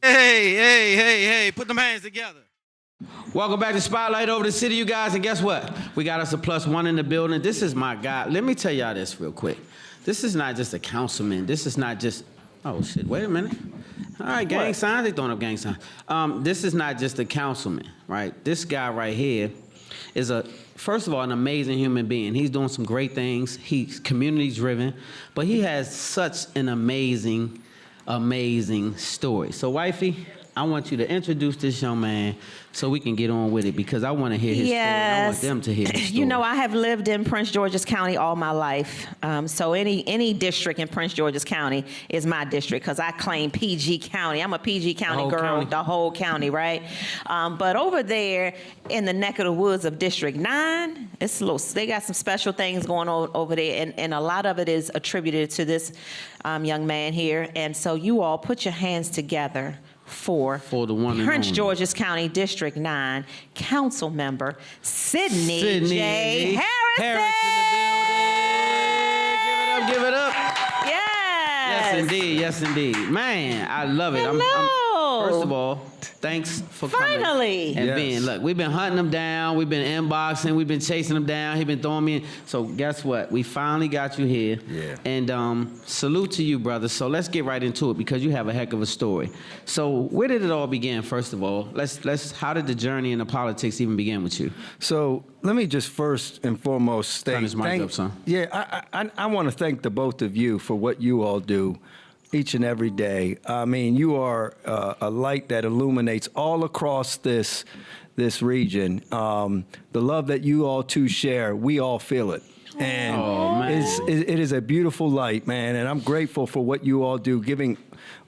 Hey, put them hands together. Welcome back to Spotlight Over the City, you guys. And guess what? We got us a +1 in the building. This is my guy. Let me tell y'all this real quick. This is not just a councilman. This is not just, oh, shit, wait a minute. All right, gang signs. They throwing up gang signs. This is not just a councilman, right? This guy right here is first of all, an amazing human being. He's doing some great things. He's community-driven, but he has such an amazing story. So, wifey, I want you to introduce this young man so we can get on with it because I want to hear his story. I want them to hear his story. You know, I have lived in Prince George's County all my life. So any district in Prince George's County is my district because I claim PG County. I'm a PG County girl, the whole county, right? But over there in the neck of the woods of District 9, it's a little, they got some special things going on over there, and a lot of it is attributed to this young man here. And so you all put your hands together for the one and Prince only George's County District 9 Council Member Sydney J. Harrison. Give it up. Yes. Yes, indeed. Man, I love it. Hello. First of all, thanks for Finally. coming and being. Look, we've been hunting him down. We've been inboxing. We've been chasing him down. He's been throwing me in. So guess what? We finally got you here. Yeah. And salute to you, brother. So let's get right into it because you have a heck of a story. So where did it all begin? First of all, how did the journey into politics even begin with you? So let me just first and foremost state. Turn his mic up, son. Yeah, I want to thank the both of you for what you all do each and every day. I mean, you are a light that illuminates all across this region. The love that you all two share, we all feel it. And it is a beautiful light, man. And I'm grateful for what you all do, giving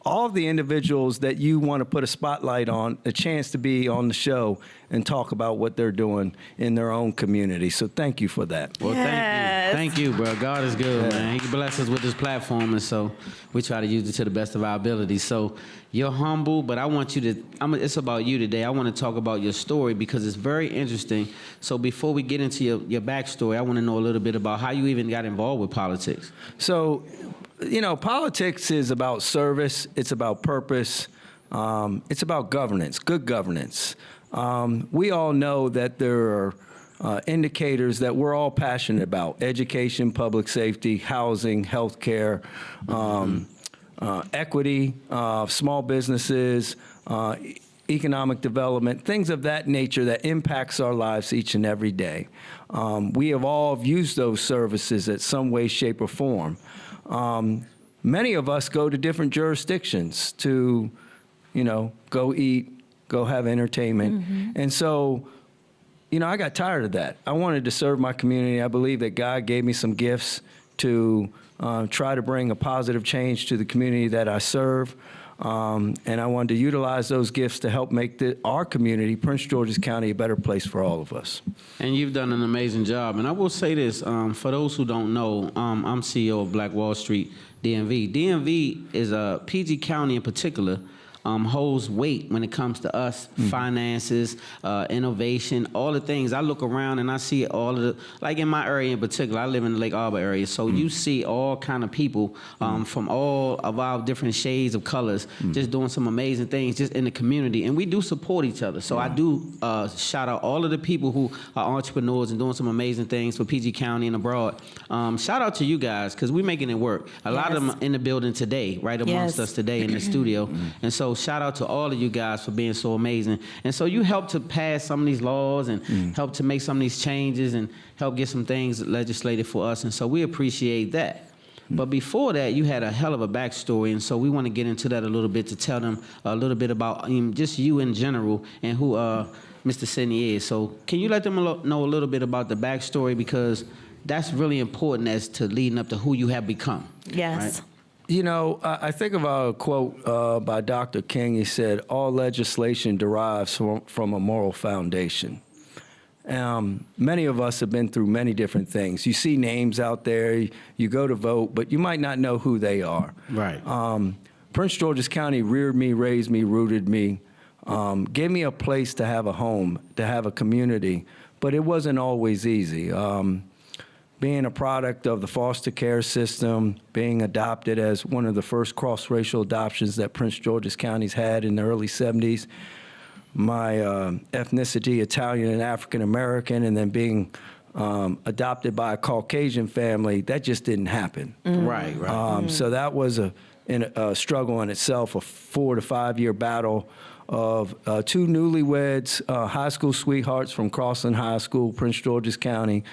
all the individuals that you want to put a spotlight on a chance to be on the show and talk about what they're doing in their own community. So thank you for that. Well, thank you, bro. God is good, man. He blessed us with this platform, and so we try to use it to the best of our ability. So you're humble, but I want you to, it's about you today. I want to talk about your story because it's very interesting. So before we get into your backstory, I want to know a little bit about how you even got involved with politics. So, you know, politics is about service. It's about purpose. It's about governance, good governance. We all know that there are indicators that we're all passionate about: education, public safety, housing, healthcare, equity, small businesses, economic development, things of that nature that impacts our lives each and every day. We have all used those services in some way, shape, or form. Many of us go to different jurisdictions to, you know, go eat, go have entertainment. Mm-hmm. And so, you know, I got tired of that. I wanted to serve my community. I believe that God gave me some gifts to try to bring a positive change to the community that I serve. And I wanted to utilize those gifts to help make our community, Prince George's County, a better place for all of us. And you've done an amazing job. And I will say this, for those who don't know, I'm CEO of Black Wall Street DMV. DMV is a PG County in particular, holds weight when it comes to us, finances, innovation, all the things. I look around and I see all of the, like in my area in particular, I live in the Lake Arbor area, so you see all kind of people from all of our different shades of colors just doing some amazing things just in the community, and we do support each other. So I do shout out all of the people who are entrepreneurs and doing some amazing things for PG County and abroad. Shout out to you guys, because we're making it work. A lot of them are in the building today, right amongst us today in the studio, and so shout out to all of you guys for being so amazing. And so you helped to pass some of these laws and help to make some of these changes and help get some things legislated for us. And so we appreciate that. But before that, you had a hell of a backstory. And so we want to get into that a little bit to tell them a little bit about just you in general and who Mr. Sydney is. So can you let them know a little bit about the backstory? Because that's really important as to leading up to who you have become. Yes. Right? You know, I think about a quote by Dr. King. He said, all legislation derives from a moral foundation. Many of us have been through many different things. You see names out there, you go to vote, but you might not know who they are. Right. Prince George's County reared me, raised me, rooted me, gave me a place to have a home, to have a community, but it wasn't always easy. Being a product of the foster care system, being adopted as one of the first cross-racial adoptions that Prince George's County's had in the early 70s, my ethnicity, Italian and African American, and then being adopted by a Caucasian family, that just didn't happen. Right. So that was a struggle in itself, a 4 to 5 year battle of two newlyweds, high school sweethearts from Crossland High School, Prince George's County,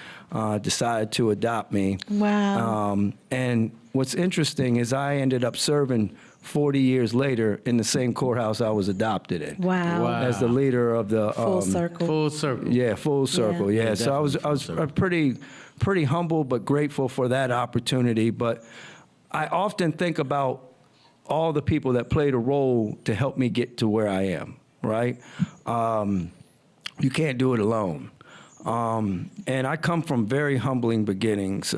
decided to adopt me. Wow. And what's interesting is I ended up serving 40 years later in the same courthouse I was adopted in. Wow. Wow. As the leader of the Full circle. Full circle. Yeah, full circle. Yeah. Yeah. So I was pretty humble but grateful for that opportunity. But I often think about all the people that played a role to help me get to where I am. Right? You can't do it alone. And I come from very humbling beginnings.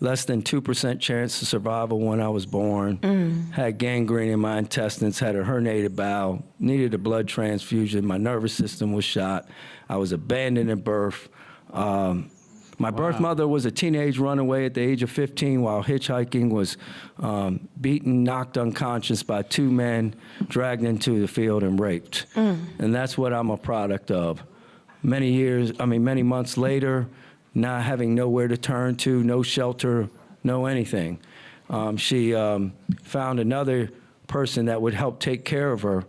Less than 2% chance of survival when I was born. Had gangrene in my intestines, had a herniated bowel, needed a blood transfusion. My nervous system was shot. I was abandoned at birth. My birth mother was a teenage runaway at the age of 15 while hitchhiking, was beaten, knocked unconscious by 2 men, dragged into the field and raped. And that's what I'm a product of. Many months later, not having nowhere to turn to, no shelter, no anything. She found another person that would help take care of her.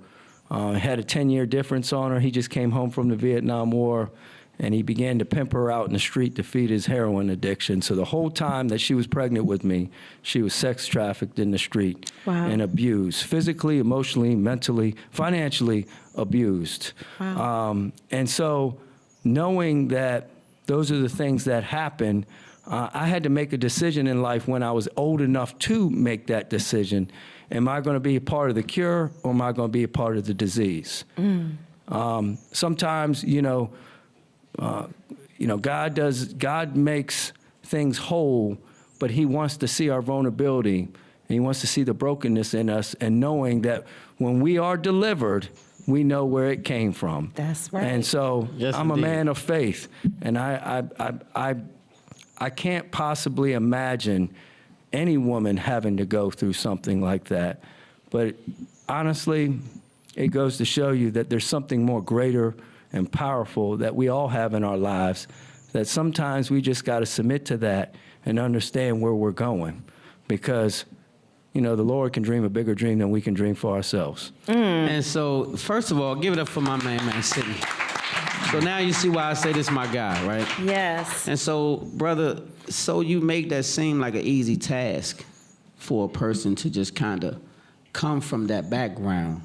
Had a 10-year difference on her. He just came home from the Vietnam War, and he began to pimp her out in the street to feed his heroin addiction. So the whole time that she was pregnant with me, she was sex trafficked in the street and abused, physically, emotionally, mentally, financially abused. And so knowing that those are the things that happen, I had to make a decision in life when I was old enough to make that decision. Am I going to be a part of the cure, or am I going to be a part of the disease? Sometimes, God makes things whole, but he wants to see our vulnerability, and he wants to see the brokenness in us, and knowing that when we are delivered, we know where it came from. That's right. And so Yes, I'm indeed. a man of faith, and I can't possibly imagine any woman having to go through something like that. But honestly, it goes to show you that there's something more greater and powerful that we all have in our lives, that sometimes we just got to submit to that and understand where we're going, because the Lord can dream a bigger dream than we can dream for ourselves. And so, first of all, give it up for my man, City. So now you see why I say this is my guy, right? Yes. And so, brother, so you make that seem like an easy task for a person to just kind of come from that background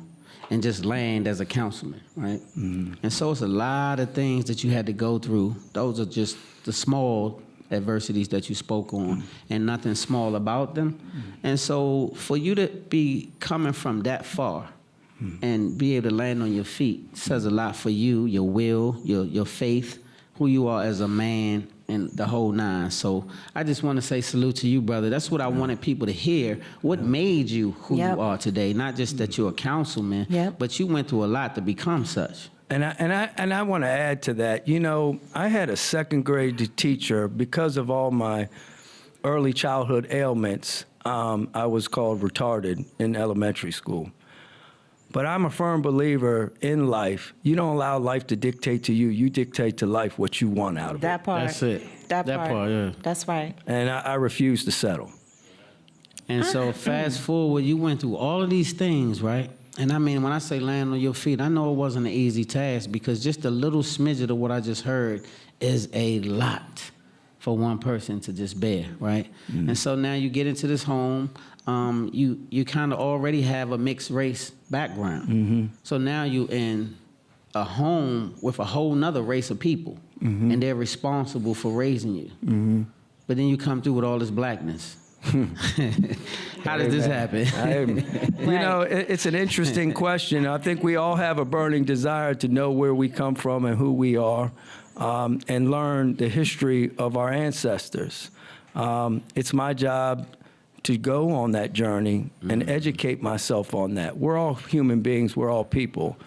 and just land as a councilman, right? And so it's a lot of things that you had to go through. Those are just the small adversities that you spoke on, and nothing small about them. And so for you to be coming from that far and be able to land on your feet says a lot for you, your will, your faith, who you are as a man, and the whole nine. So I just want to say salute to you, brother. That's what I wanted people to hear. What made you who you are today? Not just that you're a councilman, but you went through a lot to become such. And I want to add to that. I had a second grade teacher. Because of all my early childhood ailments, I was called retarded in elementary school. But I'm a firm believer in life. You don't allow life to dictate to you. You dictate to life what you want out of it. That part. That's it. That part, yeah. That's right. And I refuse to settle. And so fast forward, you went through all of these things, right? And I mean, when I say land on your feet, I know it wasn't an easy task, because just a little smidget of what I just heard is a lot for one person to just bear, right? And so now you get into this home, you kind of already have a mixed race background. So now you in a home with a whole nother race of people, and they're responsible for raising you. But then you come through with all this blackness. How did this happen? It's an interesting question. I think we all have a burning desire to know where we come from and who we are, and learn the history of our ancestors. It's my job to go on that journey and educate myself on that. We're all human beings. We're all people.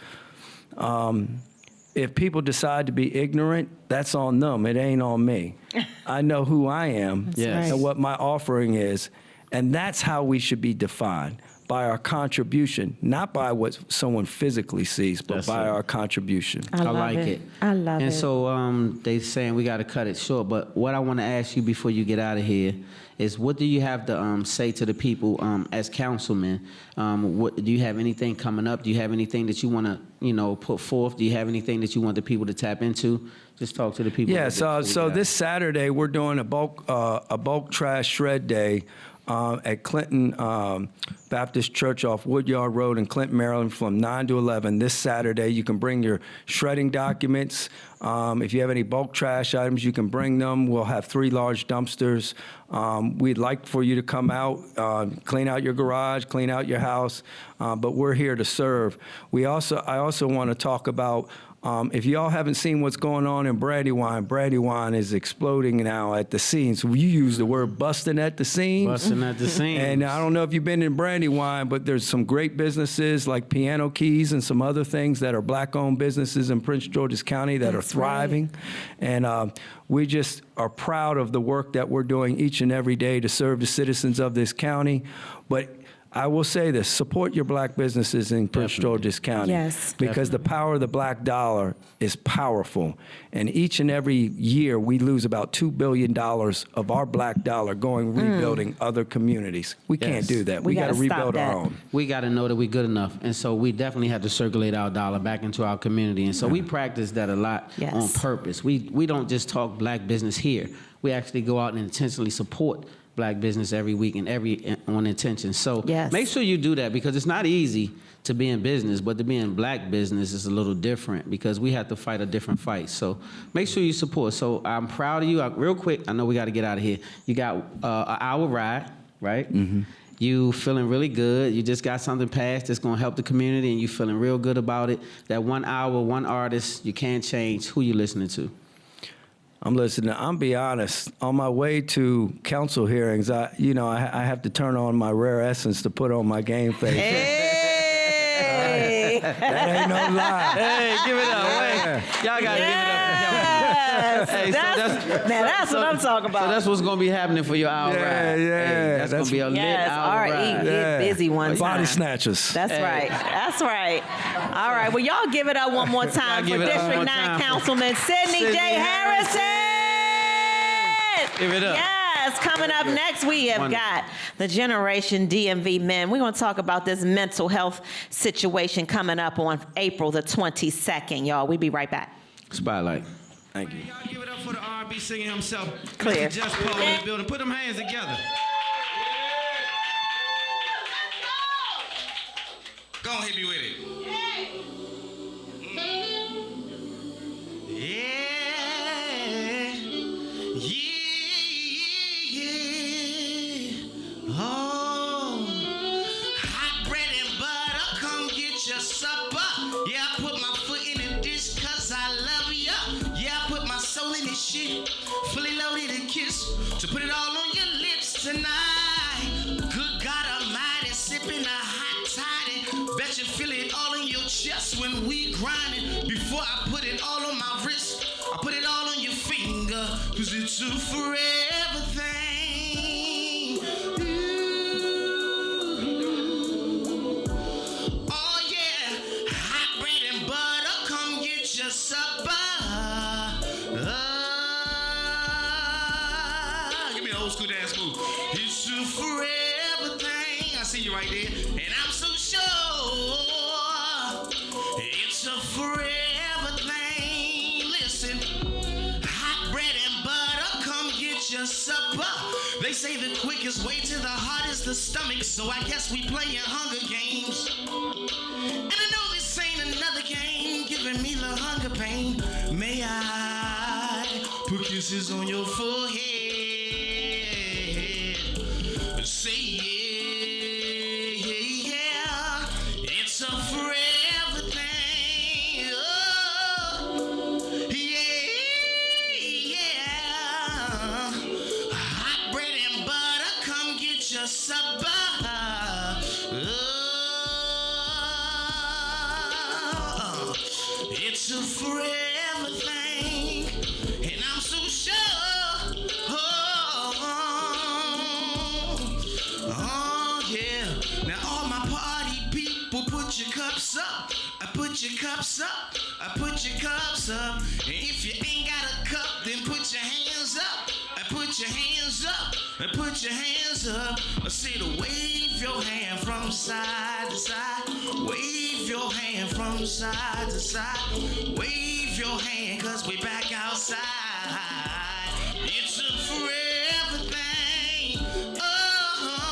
If people decide to be ignorant, that's on them. It ain't on me. I know who I am and what my offering is. And that's how we should be defined, by our contribution, not by what someone physically sees, but by our contribution. I like it. I love it. And so they saying we got to cut it short, but what I want to ask you before you get out of here is, what do you have to say to the people as councilmen? What do you have anything coming up? Do you have anything that you want to put forth? Do you have anything that you want the people to tap into? Just talk to the people. Yeah. So this Saturday we're doing a bulk trash shred day. at Clinton Baptist Church off Woodyard Road in Clinton, Maryland from 9 to 11 this Saturday. You can bring your shredding documents. If you have any bulk trash items, you can bring them. We'll have 3 large dumpsters. We'd like for you to come out, clean out your garage, clean out your house, but we're here to serve. I also want to talk about if y'all haven't seen what's going on in Brandywine is exploding now at the seams. So you use the word busting at the seams. Busting at the seams. And I don't know if you've been in Brandywine, but there's some great businesses like Piano Keys and some other things that are black-owned businesses in Prince George's County that are thriving. Right. And we just are proud of the work that we're doing each and every day to serve the citizens of this county. But I will say this, support your black businesses in Prince George's County. Yes. Because the power of the black dollar is powerful. And each and every year we lose about $2 billion of our black dollar going rebuilding other communities. We can't do that. We got to rebuild our own. We got to know that we're good enough. And so we definitely have to circulate our dollar back into our community. And so we practice that a lot on purpose. We don't just talk black business here. We actually go out and intentionally support black business every week and on intention. So make sure you do that, because it's not easy to be in business, but to be in black business is a little different because we have to fight a different fight. So make sure you support. So I'm proud of you. Real quick, I know we got to get out of here. You got an hour ride, right? Mm-hmm. You feeling really good. You just got something passed that's going to help the community and you feeling real good about it. That 1 hour, one artist, you can't change. Who you listening to? I'm listening. I'm be honest. On my way to council hearings, I have to turn on my Rare Essence to put on my game face. Hey, that ain't no lie. Hey, give it up. Hey, y'all gotta give it up. Hey, that's what I'm talking about. So that's what's gonna be happening for your hour ride. Yeah, that's gonna be a lit hour ride. Get busy one time. Body snatchers. That's right. That's right. All right. Well, y'all give it up one more time for District 9 Councilman Sidney J. Harrison. Give it up. Yes, coming up next, we have got the Generation DMV Men. We're going to talk about this mental health situation coming up on April the 22nd, y'all. We'll be right back. Spotlight. Thank you. Y'all give it up for the R&B singer himself. Clear. Mr. Just Paul in the building. Put them hands together. Go on, hit me with it. Fully loaded and kiss to put it all on your lips tonight. Good God Almighty, sipping a hot toddy. Bet you feel it all in your chest when we grinding. Before I put it all on my wrist, I put it all on your finger, 'cause it's a forever thing. Ooh. Oh yeah, hot bread and butter, come get your supper. School dance move. It's a forever thing. I see you right there. And I'm so sure it's a forever thing. Listen, hot bread and butter, come get your supper. They say the quickest way to the heart is the stomach, so I guess we playing Hunger Games. And I know this ain't another game giving me the hunger pain. May I put kisses on your forehead? Say yeah, it's a forever thing. Oh, yeah. Hot bread and butter, come get your supper. Oh, it's a forever thing, and I'm so sure. Oh yeah, now all my party people, put your cups up. I put your cups up. I put your cups up. And if you ain't got a cup, then put your hands up. I put your hands up. I put your hands up. I say to wave your hand from side to side. Wave your hand from side to side. Wave your hand, 'cause we back outside. It's a forever thing. Oh.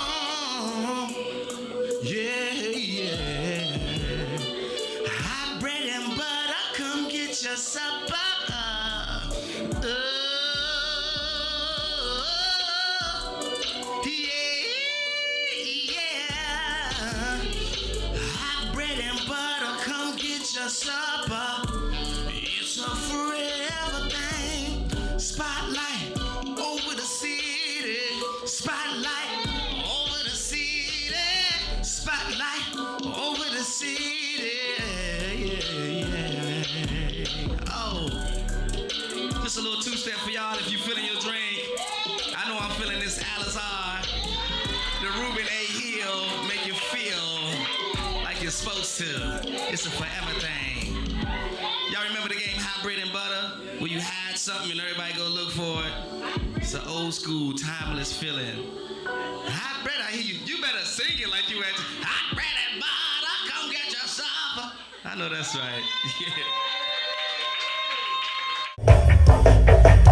feeling this Alice R. The Ruben A. Hill make you feel like you're supposed to. It's a forever thing. Y'all remember the game Hot Bread and Butter? Where you hide something and everybody go look for it? It's an old school, timeless feeling. Hot bread, I hear you. You better sing it like you had to. Hot bread and butter, come get your supper. I know that's right. Yeah.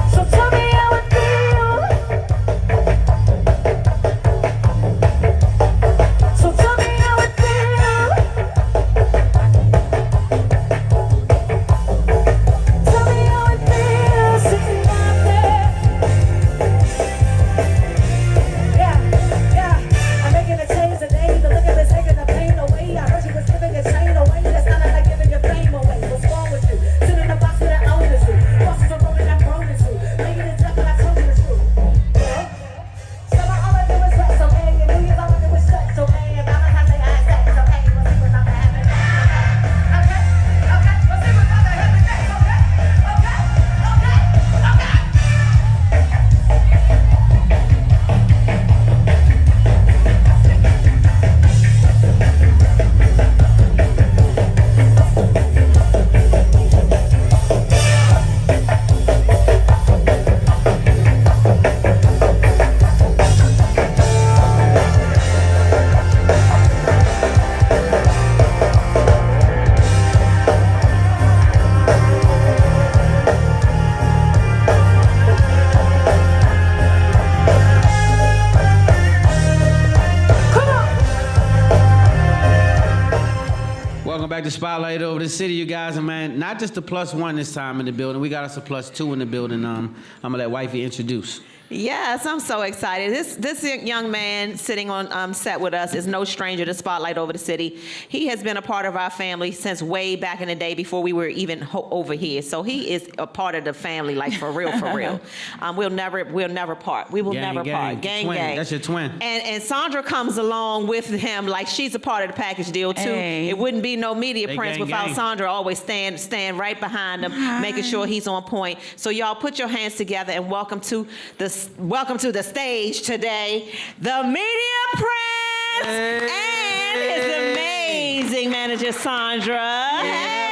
So tell me how it feels. So tell me how it feels. Tell me how it feels sitting out there. Yeah. I'm making a change today. The look at this taking the pain away. I heard you was giving your chain away. That's not like giving your fame away. What's wrong with you? Sitting in the box with that own issue. Bosses are rolling, I'm grown into. Making it tough, but I told you the truth. Yeah. So all I do is rest, okay? And New Year's all I do is stress, okay? And Valentine's Day I sex, okay? We'll see what's up to happen next, okay? Okay? We'll see what's up to happen next, okay? Welcome back to Spotlight Over the City, you guys. And man, not just the +1 this time in the building. We got us a +2 in the building. I'm gonna let Wifey introduce. Yes, I'm so excited. This young man sitting on set with us is no stranger to Spotlight Over the City. He has been a part of our family since way back in the day before we were even over here. So he is a part of the family, like for real, for real. We'll never part. We will never part. Gang, twin. gang. That's your twin. And Sandra comes along with him like she's a part of the package deal too. Hey. It wouldn't be no Media Hey, Prince gang, without gang. Sandra always stand right behind him, making sure he's on point. So y'all put your hands together and welcome to the stage today, the Media Prince and his amazing manager Sandra. Hey.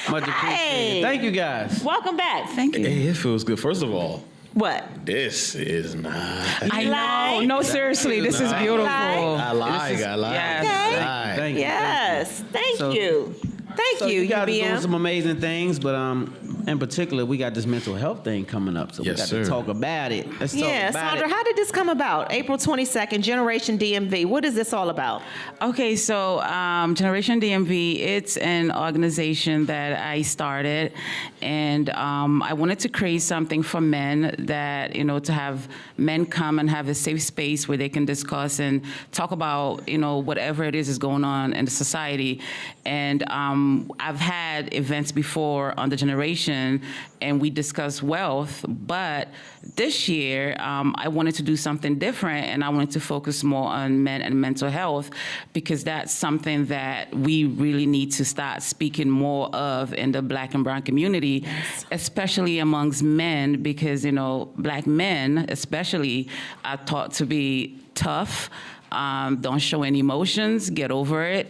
Much appreciated. Hey. Thank you, guys. Welcome back. Thank you. Hey, it feels good. First of all, What? this is not. I know. Like? No, seriously, this is beautiful. I lied. Yes. Thank you. Yes. Thank So- you. Thank So you, you guys are doing UBM. some amazing things, but in particular, we got this mental health thing coming up, so we Yes, got sir. to talk about it. Let's talk Yeah, about Sandra, it. how did this come about? April 22nd, Generation DMV. What is this all about? Okay, so Generation DMV, it's an organization that I started, and I wanted to create something for men that, to have men come and have a safe space where they can discuss and talk about, whatever it is going on in the society. And I've had events before on the Generation, and we discuss wealth, but this year, I wanted to do something different, and I wanted to focus more on men and mental health, because that's something that we really need to start speaking more of in the Black and brown community, especially amongst men, because, Black men especially are taught to be tough. Don't show any emotions, get over it,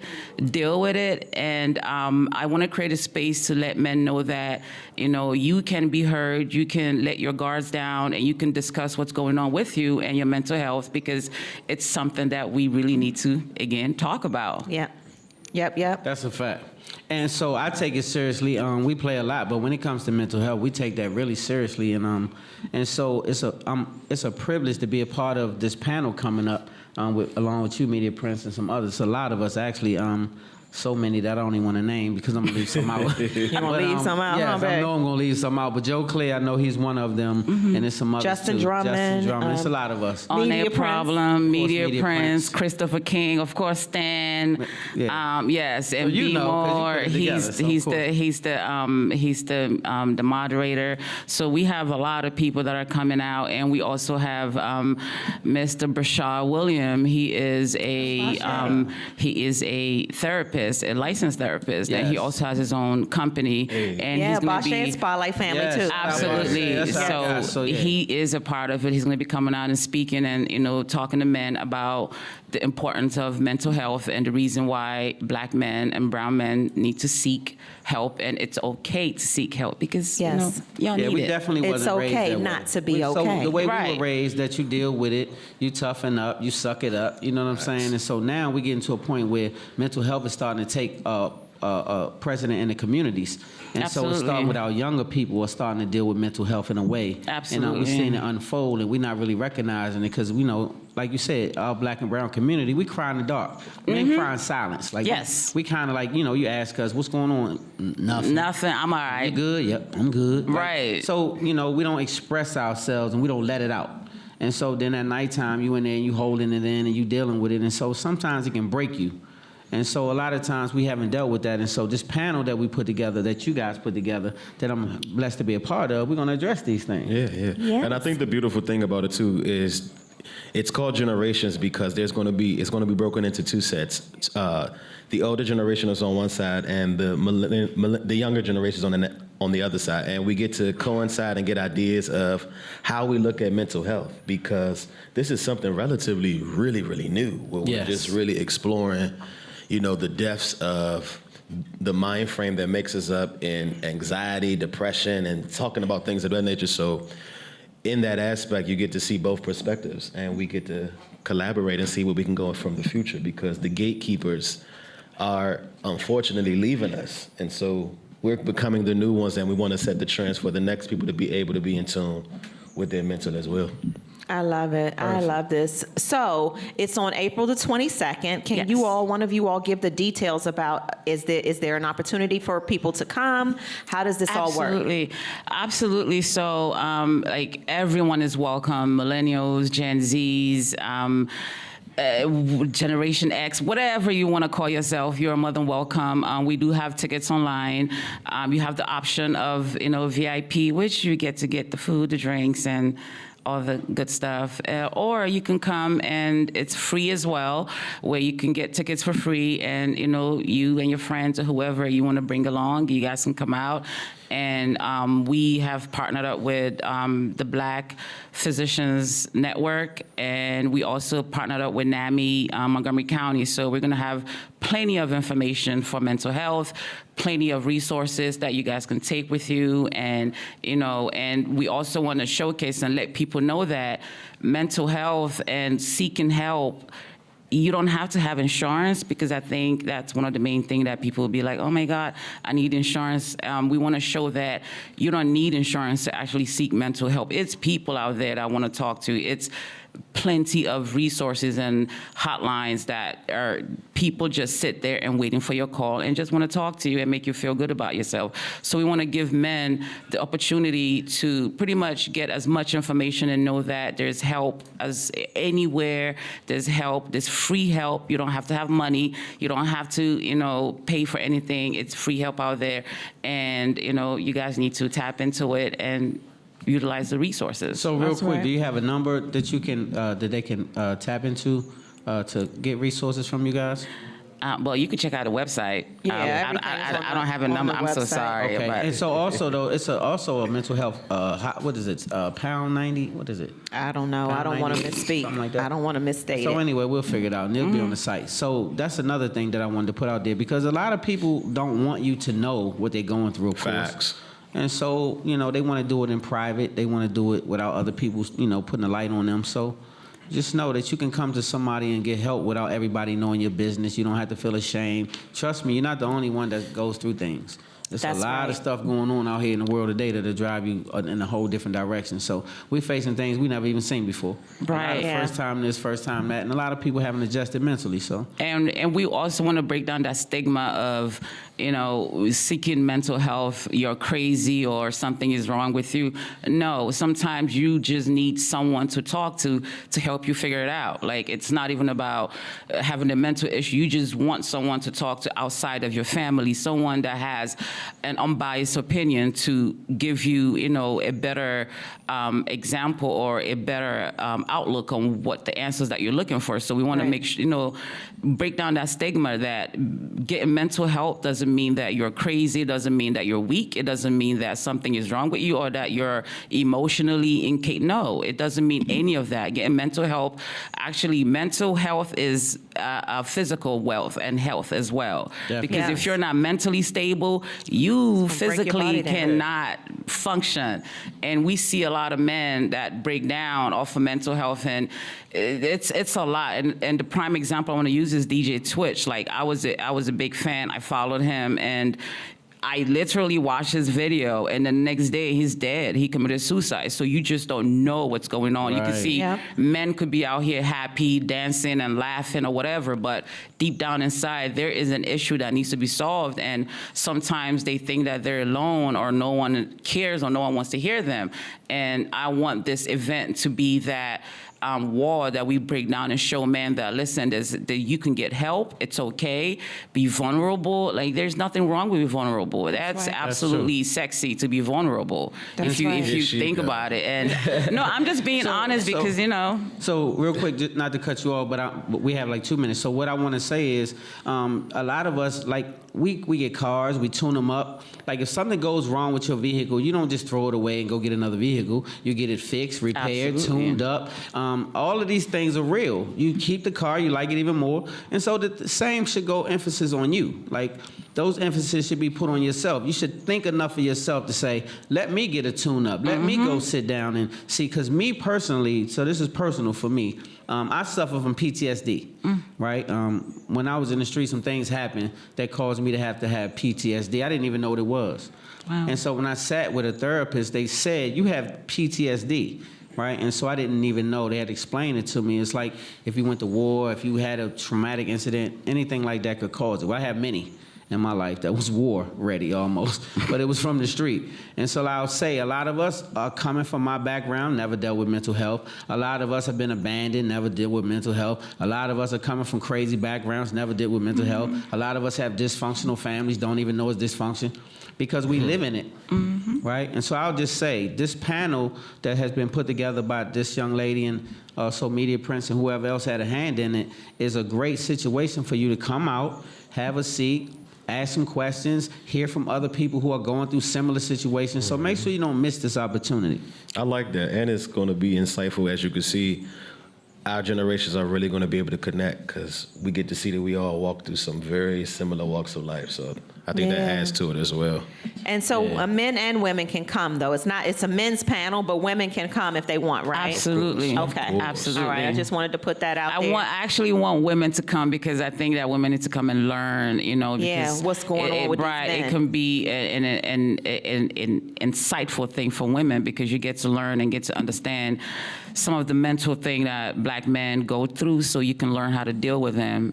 deal with it. And I want to create a space to let men know that, you can be heard, you can let your guards down, and you can discuss what's going on with you and your mental health, because it's something that we really need to, again, talk about. Yep. That's a fact. And so I take it seriously. We play a lot, but when it comes to mental health, we take that really seriously. And so it's a privilege to be a part of this panel coming up along with you, Media Prince, and some others. A lot of us actually. So many that I don't even want to name because I'm gonna leave some out. You're gonna leave some out, Yes, huh, I babe? know I'm gonna leave some out. But Joe Clay, I know he's one of them, and there's some others Justin too. Drummond, It's a lot of us. On Media Their Prince. Problem, Media Media Prince, Prince. Christopher King, of course, Stan. Yeah. Yes, and you B know, 'cause you More. put it together, so of He's the moderator. So we have a lot of people that are coming out, and we also have Mr. Brashad William. He is a therapist. therapist, a licensed therapist, and he Yes. also has his own company. And Yeah, he's going to Bashe and be Spotlight family Yes. too. absolutely. That's our guy, so, yeah. He is a part of it. He's going to be coming out and speaking and talking to men about the importance of mental health and the reason why Black men and brown men need to seek help, and it's okay to seek help because Yes. y'all Yeah, need we it. definitely It's wasn't raised okay that way. not to be So okay. the way we Right. were raised, that you deal with it, you toughen up, you suck it up. You know what I'm saying? And so now we're getting to a point where mental health is starting to take precedent in the communities. And so it's Absolutely. starting with our younger people are starting to deal with mental health in a way. Absolutely. And we're seeing it unfold, and we're not really recognizing it because like you said, our Black and brown community, we cry in the dark. We ain't cry in silence. Like Yes. we kind of like, you ask us, what's going on? Nothing. Nothing. I'm all You right. good? Yep, I'm good. Like, Right. so, we don't express ourselves and we don't let it out. And so then at nighttime, you in there and you holding it in and you dealing with it. And so sometimes it can break you. And so a lot of times we haven't dealt with that. And so this panel that we put together, that you guys put together, that I'm blessed to be a part of, we're going to address these things. Yeah. Yes. And I think the beautiful thing about it too is it's called generations because it's going to be broken into two sets. The older generation is on one side and the younger generation is on the other side, and we get to coincide and get ideas of how we look at mental health because this is something relatively really, really new where we're Yes. just really exploring the depths of the mind frame that makes us up in anxiety, depression, and talking about things of that nature. So in that aspect, you get to see both perspectives, and we get to collaborate and see where we can go from the future because the gatekeepers are unfortunately leaving us. And so we're becoming the new ones, and we want to set the trends for the next people to be able to be in tune with their mental as well. I love it. I love this. So it's on April the 22nd. Can Yes. one of you all give the details about, is there an opportunity for people to come? How does this all work? Absolutely. So, like everyone is welcome. Millennials, Gen Zs, Generation X, whatever you want to call yourself, you're more than welcome. We do have tickets online. You have the option of, VIP, which you get to get the food, the drinks, and all the good stuff. Or you can come and it's free as well, where you can get tickets for free and, you and your friends or whoever you want to bring along, you guys can come out. And we have partnered up with the Black Physicians Network, and we also partnered up with NAMI Montgomery County. So we're going to have plenty of information for mental health, plenty of resources that you guys can take with you, and and we also want to showcase and let people know that mental health and seeking help, you don't have to have insurance, because I think that's one of the main things that people will be like, oh my God, I need insurance. We want to show that you don't need insurance to actually seek mental help. It's people out there that I want to talk to. It's plenty of resources and hotlines that are people just sit there and waiting for your call and just want to talk to you and make you feel good about yourself. So we want to give men the opportunity to pretty much get as much information and know that there's help as anywhere. There's help. There's free help. You don't have to have money. You don't have to, pay for anything. It's free help out there. And, you guys need to tap into it and utilize the resources. So real That's quick, right. do you have a number that you can that they can tap into to get resources from you guys? Well, you can check out the website. Yeah, I don't have a on number. the I'm so website. sorry. Okay. But And so also though, it's also a mental health. What is it? Pound 90. What is it? I don't know. I don't want to 90, misspeak. something like that. I don't want to misstate So it. anyway, we'll figure it out, and it'll be on the site. So that's another thing that I wanted to put out there, because a lot of people don't want you to know what they're going through. Of course. Facts. And so, they want to do it in private. They want to do it without other people, putting a light on them. So just know that you can come to somebody and get help without everybody knowing your business. You don't have to feel ashamed. Trust me, you're not the only one that goes through things. There's That's a lot right. of stuff going on out here in the world today that'll drive you in a whole different direction. So we're facing things we never even seen before. Right. A lot of Yeah. first time this, first time that, and a lot of people haven't adjusted mentally. So And we also want to break down that stigma of, seeking mental health, you're crazy or something is wrong with you. No, sometimes you just need someone to talk to help you figure it out. Like, it's not even about having a mental issue. You just want someone to talk to outside of your family, someone that has an unbiased opinion to give you, a better example or a better outlook on what the answers that you're looking for. So we want to make sure, break down that stigma that getting mental health doesn't mean that you're crazy, it doesn't mean that you're weak, it doesn't mean that something is wrong with you or that you're emotionally incapable. No, it doesn't mean any of that. Getting mental health, actually, mental health is a physical wealth and health as well. Definitely. Because if you're not mentally stable, you physically down. cannot function. And we see a lot of men that break down off of mental health, and it's a lot. And the prime example I want to use is DJ Twitch. Like, I was a big fan. I followed him, and I literally watched his video, and the next day he's dead. He committed suicide. So you just don't know what's going on. You can see men could be out here happy, dancing and laughing or whatever, but deep down inside, there is an issue that needs to be solved. And sometimes they think that they're alone or no one cares or no one wants to hear them. And I want this event to be that wall that we break down and show men that, listen, that you can get help. It's okay. Be vulnerable. Like, there's nothing wrong with being vulnerable. That's absolutely sexy to be vulnerable. If you think about it. And no, I'm just being honest because, So real quick, not to cut you off, but we have like 2 minutes. So what I want to say is, a lot of us, like, we get cars, we tune them up. Like, if something goes wrong with your vehicle, you don't just throw it away and go get another vehicle. You get it fixed, repaired, tuned up. All of these things are real. You keep the car, you like it even more. And so the same should go emphasis on you. Like, those emphasis should be put on yourself. You should think enough of yourself to say, let me get a tune up. Let me go sit down and see. Because me personally, so this is personal for me, I suffer from PTSD, right? When I was in the street, some things happened that caused me to have PTSD. I didn't even know what it was. Wow. And so when I sat with a therapist, they said, you have PTSD. Right, and so I didn't even know. They had explained it to me. It's like if you went to war, if you had a traumatic incident, anything like that could cause it. Well, I have many in my life that was war ready almost, but it was from the street. And so I'll say a lot of us are coming from my background, never dealt with mental health. A lot of us have been abandoned, never dealt with mental health. A lot of us are coming from crazy backgrounds, never dealt with mental health. A lot of us have dysfunctional families, don't even know it's dysfunction because we live in it, right? And so I'll just say, this panel that has been put together by this young lady and also Media Prince and whoever else had a hand in it is a great situation for you to come out, have a seat, ask some questions, hear from other people who are going through similar situations. So make sure you don't miss this opportunity. I like that, and it's going to be insightful. As you can see, our generations are really going to be able to connect because we get to see that we all walk through some very similar walks of life. So I think that adds to it as well. And so men and women can come, though. It's a men's panel, but women can come if they want, right? Absolutely. Okay. Absolutely. All right. I just wanted to put that out there. I actually want women to come because I think that women need to come and learn, because what's going on with these men. It can be an insightful thing for women because you get to learn and get to understand some of the mental thing that black men go through so you can learn how to deal with them,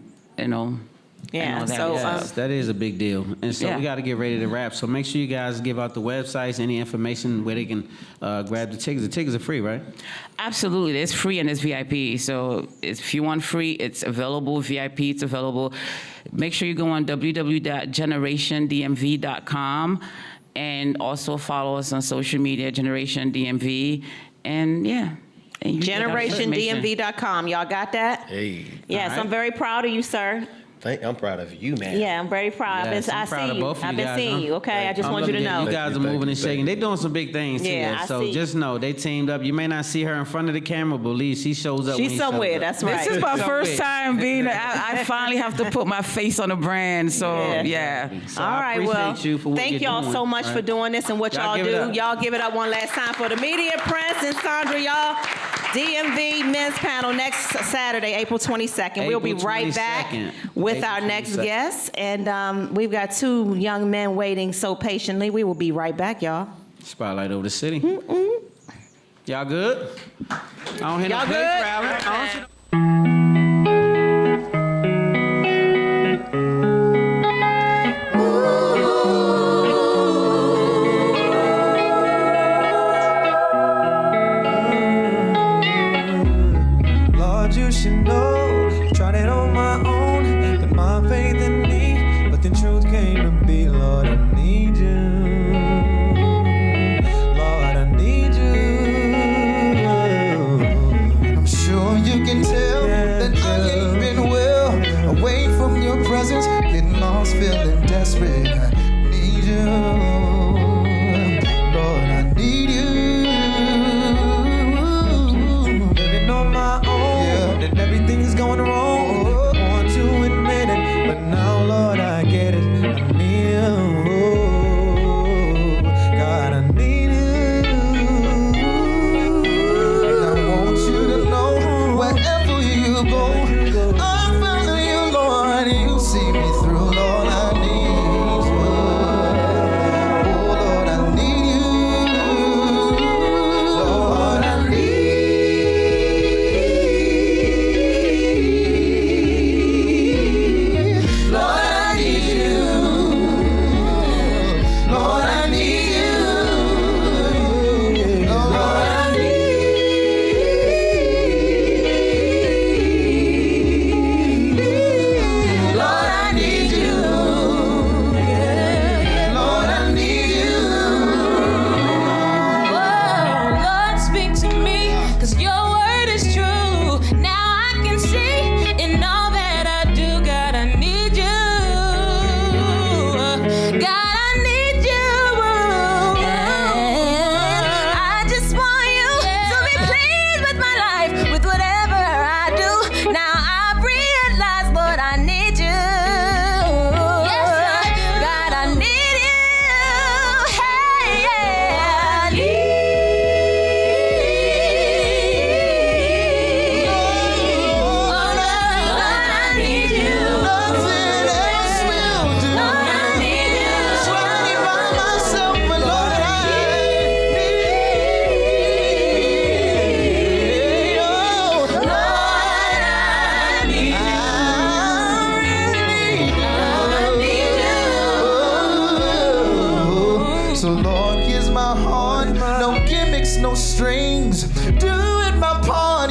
Yeah, so Yes, that is a big deal. And so we got to get ready to wrap. So make sure you guys give out the websites, any information where they can grab the tickets. The tickets are free, right? Absolutely. It's free and it's VIP. So if you want free, it's available. VIP, it's available. Make sure you go on www.generationdmv.com and also follow us on social media, Generation DMV. And GenerationDMV.com. Y'all got that? Hey. Yes, I'm very proud of you, sir. I'm proud of you, man. Yeah, I'm very proud. Yes, I'm proud of both of you I've been guys, seeing huh? you, okay? I just want you to know. You guys are moving and shaking. They're doing some big things too. Yeah, I So see. just know they teamed up. You may not see her in front of the camera, but believe she shows up. when She's he shows somewhere, up. that's right. This is my first time being, I finally have to put my face on a brand. So, So All I right, appreciate well, you for what thank you're y'all doing, so much right? for doing this and what Y'all y'all give it do. up. Y'all give it up one last time for the Media Press and Sandra, y'all. DMV Men's Panel next Saturday, April 22nd. We'll be April right back 22nd. with April our next 22nd. guest. And we've got two young men waiting so patiently. We will be right back, y'all. Spotlight over the city. Y'all good? I don't hear no Y'all plate good? traveling. I don't see no- Lord, you should know, tried it on my own, put my faith in me, but the truth came to be, Lord, I need you.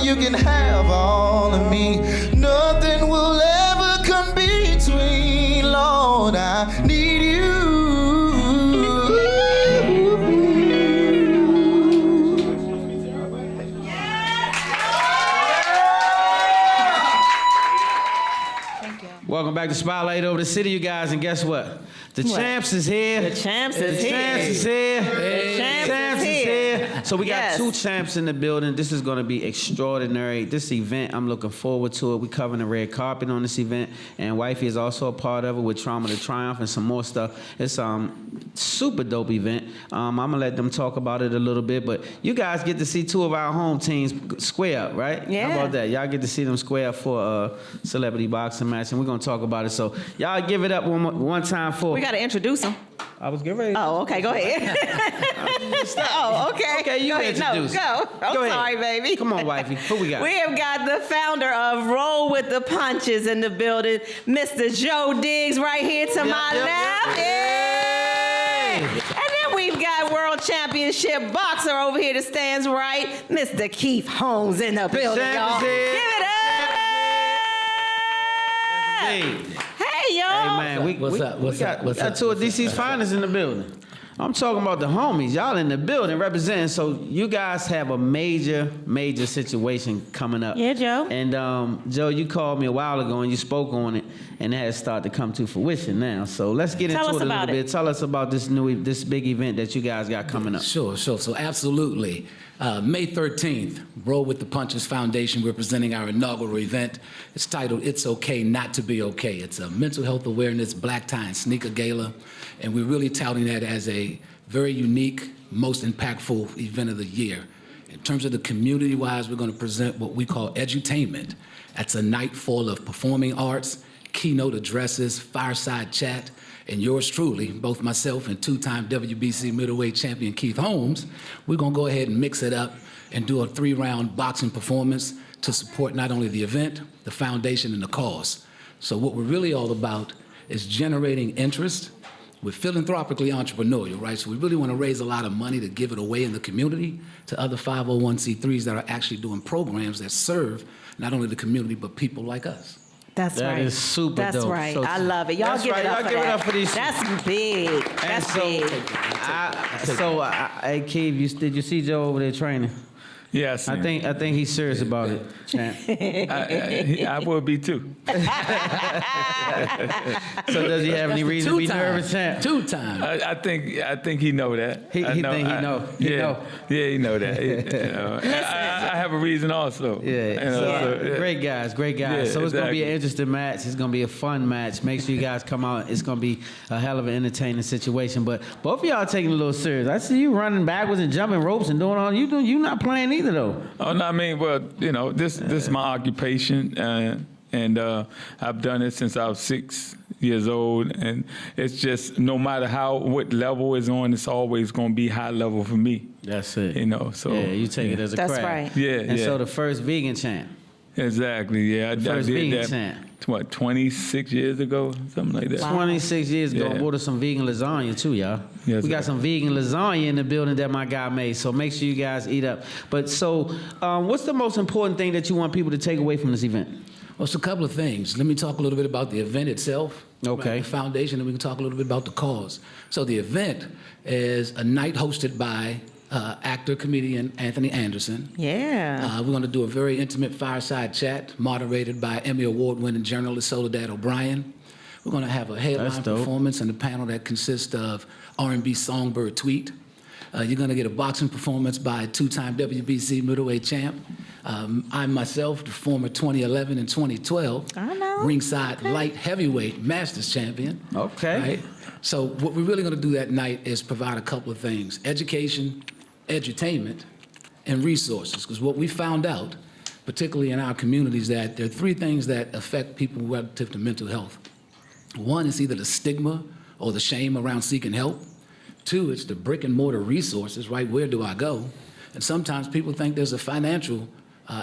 you can have all of me. Nothing will ever come between. Lord, I need you. Welcome back to Spotlight Over the City, you guys, and guess what? The champs is here. The champs is The here. champs is here. The champs is here. So we got Yes. 2 champs in the building. This is going to be extraordinary. This event, I'm looking forward to it. We're covering the red carpet on this event, and Wifey is also a part of it with Trauma to Triumph and some more stuff. It's super dope event. I'm gonna let them talk about it a little bit, but you guys get to see 2 of our home teams square up, right? Yeah. How about that? Y'all get to see them square up for a celebrity boxing match, and we're gonna talk about it. So y'all give it up one time for. We got to introduce them. I was getting ready. Oh, okay, go ahead. Oh, okay. Okay, you go ahead. introduce. No, go. I'm Go ahead. sorry, baby. Come on, Wifey. Who we got? We have got the founder of Roll with the Punches in the building, Mr. Joe Diggs, right here to my left. Yay! And then we've got World Championship boxer over here that stands right, Mr. Keith Holmes in the building, champ y'all. is here. Give it up. Hey. Hey, y'all. Hey, man, we got 2 of DC's finest in the building. I'm talking about the homies. Y'all in the building representing. So you guys have a major situation coming up. Yeah, Joe. And Joe, you called me a while ago and you spoke on it, and it has started to come to fruition now. So let's get into it a little bit. Tell us about this big event that you guys got coming up. Sure. So absolutely. May 13th, Roll with the Punches Foundation, we're presenting our inaugural event. It's titled It's Okay Not to Be Okay. It's a mental health awareness black tie and sneaker gala, and we're really touting that as a very unique, most impactful event of the year. In terms of the community-wise, we're going to present what we call edutainment. That's a night full of performing arts, keynote addresses, fireside chat, and yours truly, both myself and 2-time WBC middleweight champion Keith Holmes, we're gonna go ahead and mix it up and do a 3-round boxing performance to support not only the event, the foundation, and the cause. So what we're really all about is generating interest. We're philanthropically entrepreneurial, right? So we really wanna raise a lot of money to give it away in the community to other 501c3s that are actually doing programs that serve not only the community, but people like us. That's right. That is super That's dope. right. So- I love it. Y'all That's give right. it up Y'all for give it that. up for these- That's big. That's big. Hey, Keith, did you see Joe over there training? Yes. I think he's serious about it, champ. I will be too. So does he have any reason to be nervous, champ? 2-time. I think he know that. He I think he know. He yeah, know. Yeah, he know that. I have a reason also. Yeah, great guys. Yeah, So it's gonna be an exactly. interesting match. It's gonna be a fun match. Make sure you guys come out. It's gonna be a hell of an entertaining situation. But both of y'all taking it a little serious. I see you running backwards and jumping ropes and doing all you not playing either though. Oh no, I mean, well, this is my occupation, and I've done it since I was 6 years old, and it's just no matter what level it's on, it's always gonna be high level for me. That's it. So yeah, you take it as a That's craft. right. Yeah, And yeah. so the first vegan champ. Exactly. Yeah, I First did vegan that. champ. What, 26 years ago, something like that. 26 years ago, Yeah. I ordered some vegan lasagna too, y'all. Yes, we got sir. some vegan lasagna in the building that my guy made, so make sure you guys eat up. But so, what's the most important thing that you want people to take away from this event? Well, it's a couple of things. Let me talk a little bit about the event itself. Okay. Right, the foundation, and we can talk a little bit about the cause. So the event is a night hosted by actor, comedian Anthony Anderson. Yeah. We're going to do a very intimate fireside chat moderated by Emmy Award-winning journalist Soledad O'Brien. We're going to have a headline That's dope. performance and a panel that consists of R&B songbird Tweet. You're going to get a boxing performance by 2-time WBC middleweight champ. I myself, the former 2011 and 2012 I know. ringside light heavyweight masters champion. Okay. Right? So what we're really going to do that night is provide a couple of things: education, edutainment, and resources. Because what we found out, particularly in our communities, that there are 3 things that affect people relative to mental health. 1 is either the stigma or the shame around seeking help. 2, it's the brick and mortar resources, right? Where do I go? And sometimes people think there's a financial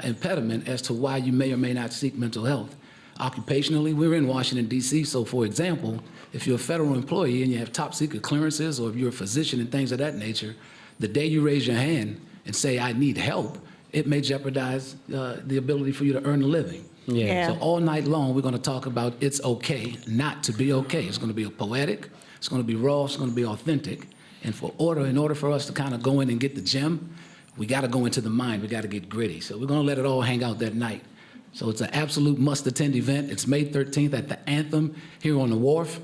impediment as to why you may or may not seek mental health. Occupationally, we're in Washington, D.C., so for example, if you're a federal employee and you have top secret clearances, or if you're a physician and things of that nature, the day you raise your hand and say, I need help, it may jeopardize the ability for you to earn a living. Yeah. So all night long, we're going to talk about it's okay not to be okay. It's going to be poetic, it's going to be raw, it's going to be authentic. And in order for us to kind of go in and get the gem, we got to go into the mind, we got to get gritty. So we're going to let it all hang out that night. So it's an absolute must-attend event. It's May 13th at the Anthem here on the Wharf.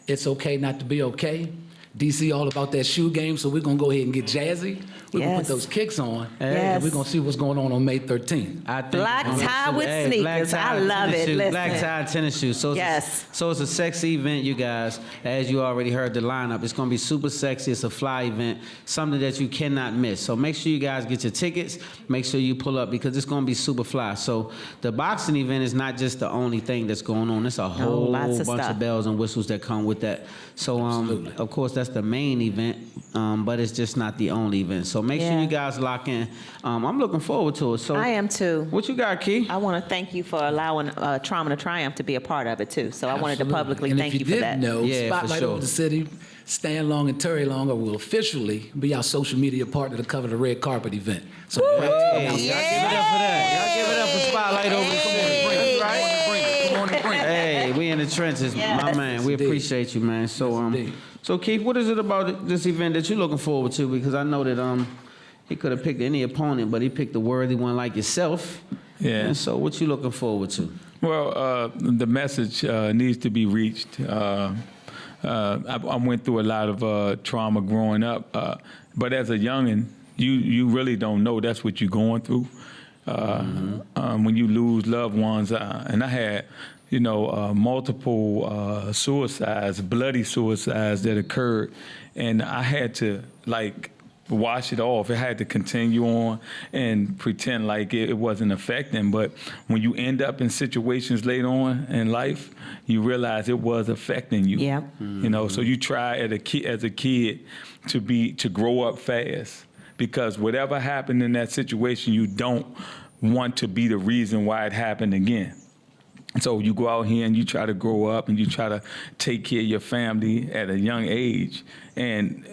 It's okay not to be okay. DC all about that shoe game, so we're going to go ahead and get jazzy. We're going to put those kicks on, and we're going to see what's going on May 13th. Black tie with sneakers. I love it. Listen. Black tie tennis shoes. So it's a sexy event, you guys. As you already heard the lineup, it's going to be super sexy. It's a fly event, something that you cannot miss. So make sure you guys get your tickets. Make sure you pull up because it's going to be super fly. So the boxing event is not just the only thing that's going on. It's a whole bunch of bells and whistles that come with that. So of course that's the main event, but it's just not the only event. So make sure you guys lock in. I'm looking forward to it. So I am too. What you got, Key? I want to thank you for allowing Trauma to Triumph to be a part of it too. So I wanted to publicly thank you for that. And if you didn't know, Spotlight Over the City, Stan Long and Terry Long will officially be our social media partner to cover the red carpet event. So y'all give it up for that. Y'all give it up for Spotlight Over the City. Come on and bring it. Hey, we in the trenches, my man. We appreciate you, man. So Keith, what is it about this event that you're looking forward to? Because I know that he could have picked any opponent, but he picked a worthy one like yourself. Yeah. And so what you looking forward to? Well, the message needs to be reached. I went through a lot of trauma growing up, but as a youngin', you really don't know that's what you're going through. When you lose loved ones, and I had, multiple suicides, bloody suicides that occurred, and I had to wash it off. It had to continue on and pretend like it wasn't affecting. But when you end up in situations later on in life, you realize it was affecting you. Yeah. So you try as a kid to grow up fast, because whatever happened in that situation, you don't want to be the reason why it happened again. So you go out here and you try to grow up and you try to take care of your family at a young age. And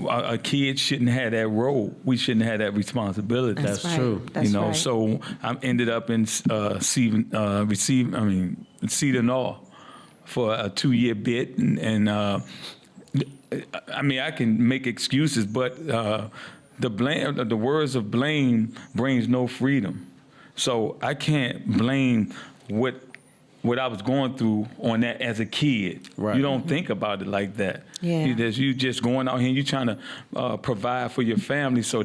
a kid shouldn't have that role. We shouldn't have that responsibility. That's true. That's right. So I ended up in Cedar Knoll for a 2-year bit. And I can make excuses, but the words of blame brings no freedom. So I can't blame what I was going through on that as a kid. Right. You don't think about it like that. Yeah. You just going out here and you trying to provide for your family. So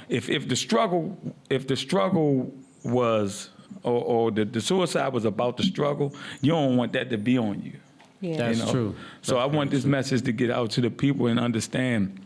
if the struggle was or the suicide was about the struggle, you don't want that to be on you. Yeah. That's true. So I want this message to get out to the people and understand.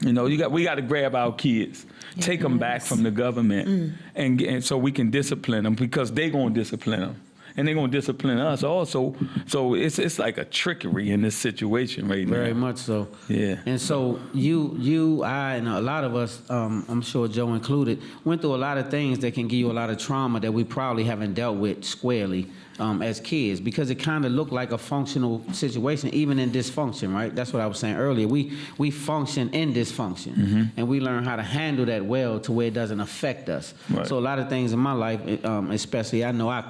We got to grab our kids, take them back from the government, and so we can discipline them, because they're going to discipline them. And they're going to discipline us also. So it's like a trickery in this situation right now. Very much so. Yeah. And so you, I, and a lot of us, I'm sure Joe included, went through a lot of things that can give you a lot of trauma that we probably haven't dealt with squarely as kids, because it kind of looked like a functional situation, even in dysfunction, right? That's what I was saying earlier. We function in dysfunction, and we learn how to handle that well to where it doesn't affect us. Right. So a lot of things in my life, especially, I know I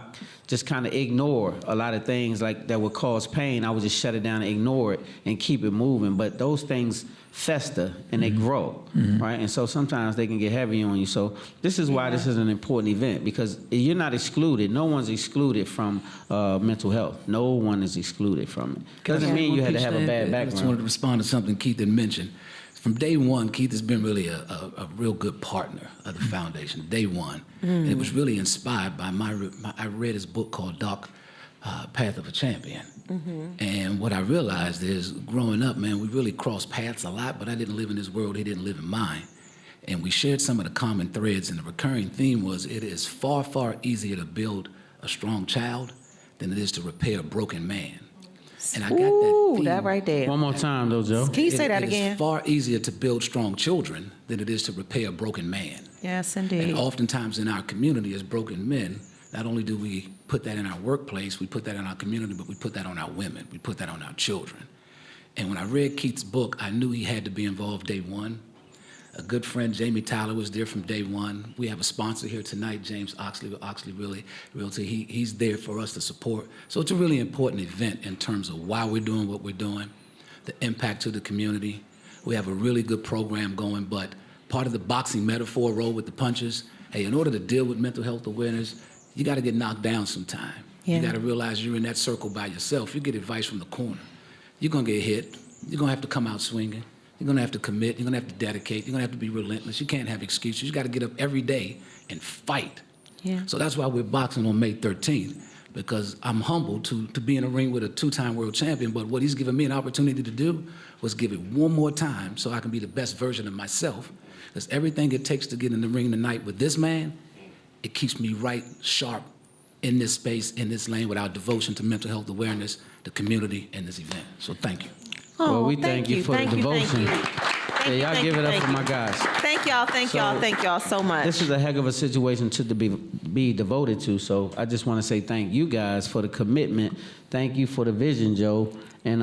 just kind of ignore a lot of things like that would cause pain. I would just shut it down and ignore it and keep it moving. But those things fester and they grow, right? And so sometimes they can get heavy on you. So this is why this is an important event, because you're not excluded. No one's excluded from mental health. No one is excluded from it. Doesn't mean you had to have a bad background. I just wanted to respond to something Keith had mentioned. From day one, Keith has been really a real good partner of the foundation, day one. And it was really inspired by I read his book called Dark Path of a Champion. And what I realized is, growing up, man, we really crossed paths a lot, but I didn't live in his world, he didn't live in mine. And we shared some of the common threads, and the recurring theme was, it is far, far easier to build a strong child than it is to repair a broken man. And I got that theme. That right there. One more time, though, Joe. Can you say that again? It is far easier to build strong children than it is to repair a broken man. Yes, indeed. And oftentimes in our community as broken men, not only do we put that in our workplace, we put that in our community, but we put that on our women, we put that on our children. And when I read Keith's book, I knew he had to be involved day one. A good friend, Jamie Tyler, was there from day one. We have a sponsor here tonight, James Oxley with Oxley Realty. He's there for us to support. So it's a really important event in terms of why we're doing what we're doing, the impact to the community. We have a really good program going, but part of the boxing metaphor, roll with the punches, hey, in order to deal with mental health awareness, you got to get knocked down sometime. Yeah. You got to realize you're in that circle by yourself. You get advice from the corner. You're going to get hit. You're going to have to come out swinging. You're going to have to commit. You're going to have to dedicate. You're going to have to be relentless. You can't have excuses. You got to get up every day and fight. Yeah. So that's why we're boxing on May 13th, because I'm humbled to be in a ring with a two-time world champion, but what he's given me an opportunity to do was give it one more time so I can be the best version of myself. Because everything it takes to get in the ring tonight with this man, it keeps me right sharp in this space, in this lane, with our devotion to mental health awareness, the community, and this event. So thank you. Well, we thank you for the devotion. Yeah, y'all give it up for my guys. Thank y'all so much. This is a heck of a situation to be devoted to, so I just want to say thank you guys for the commitment. Thank you for the vision, Joe, and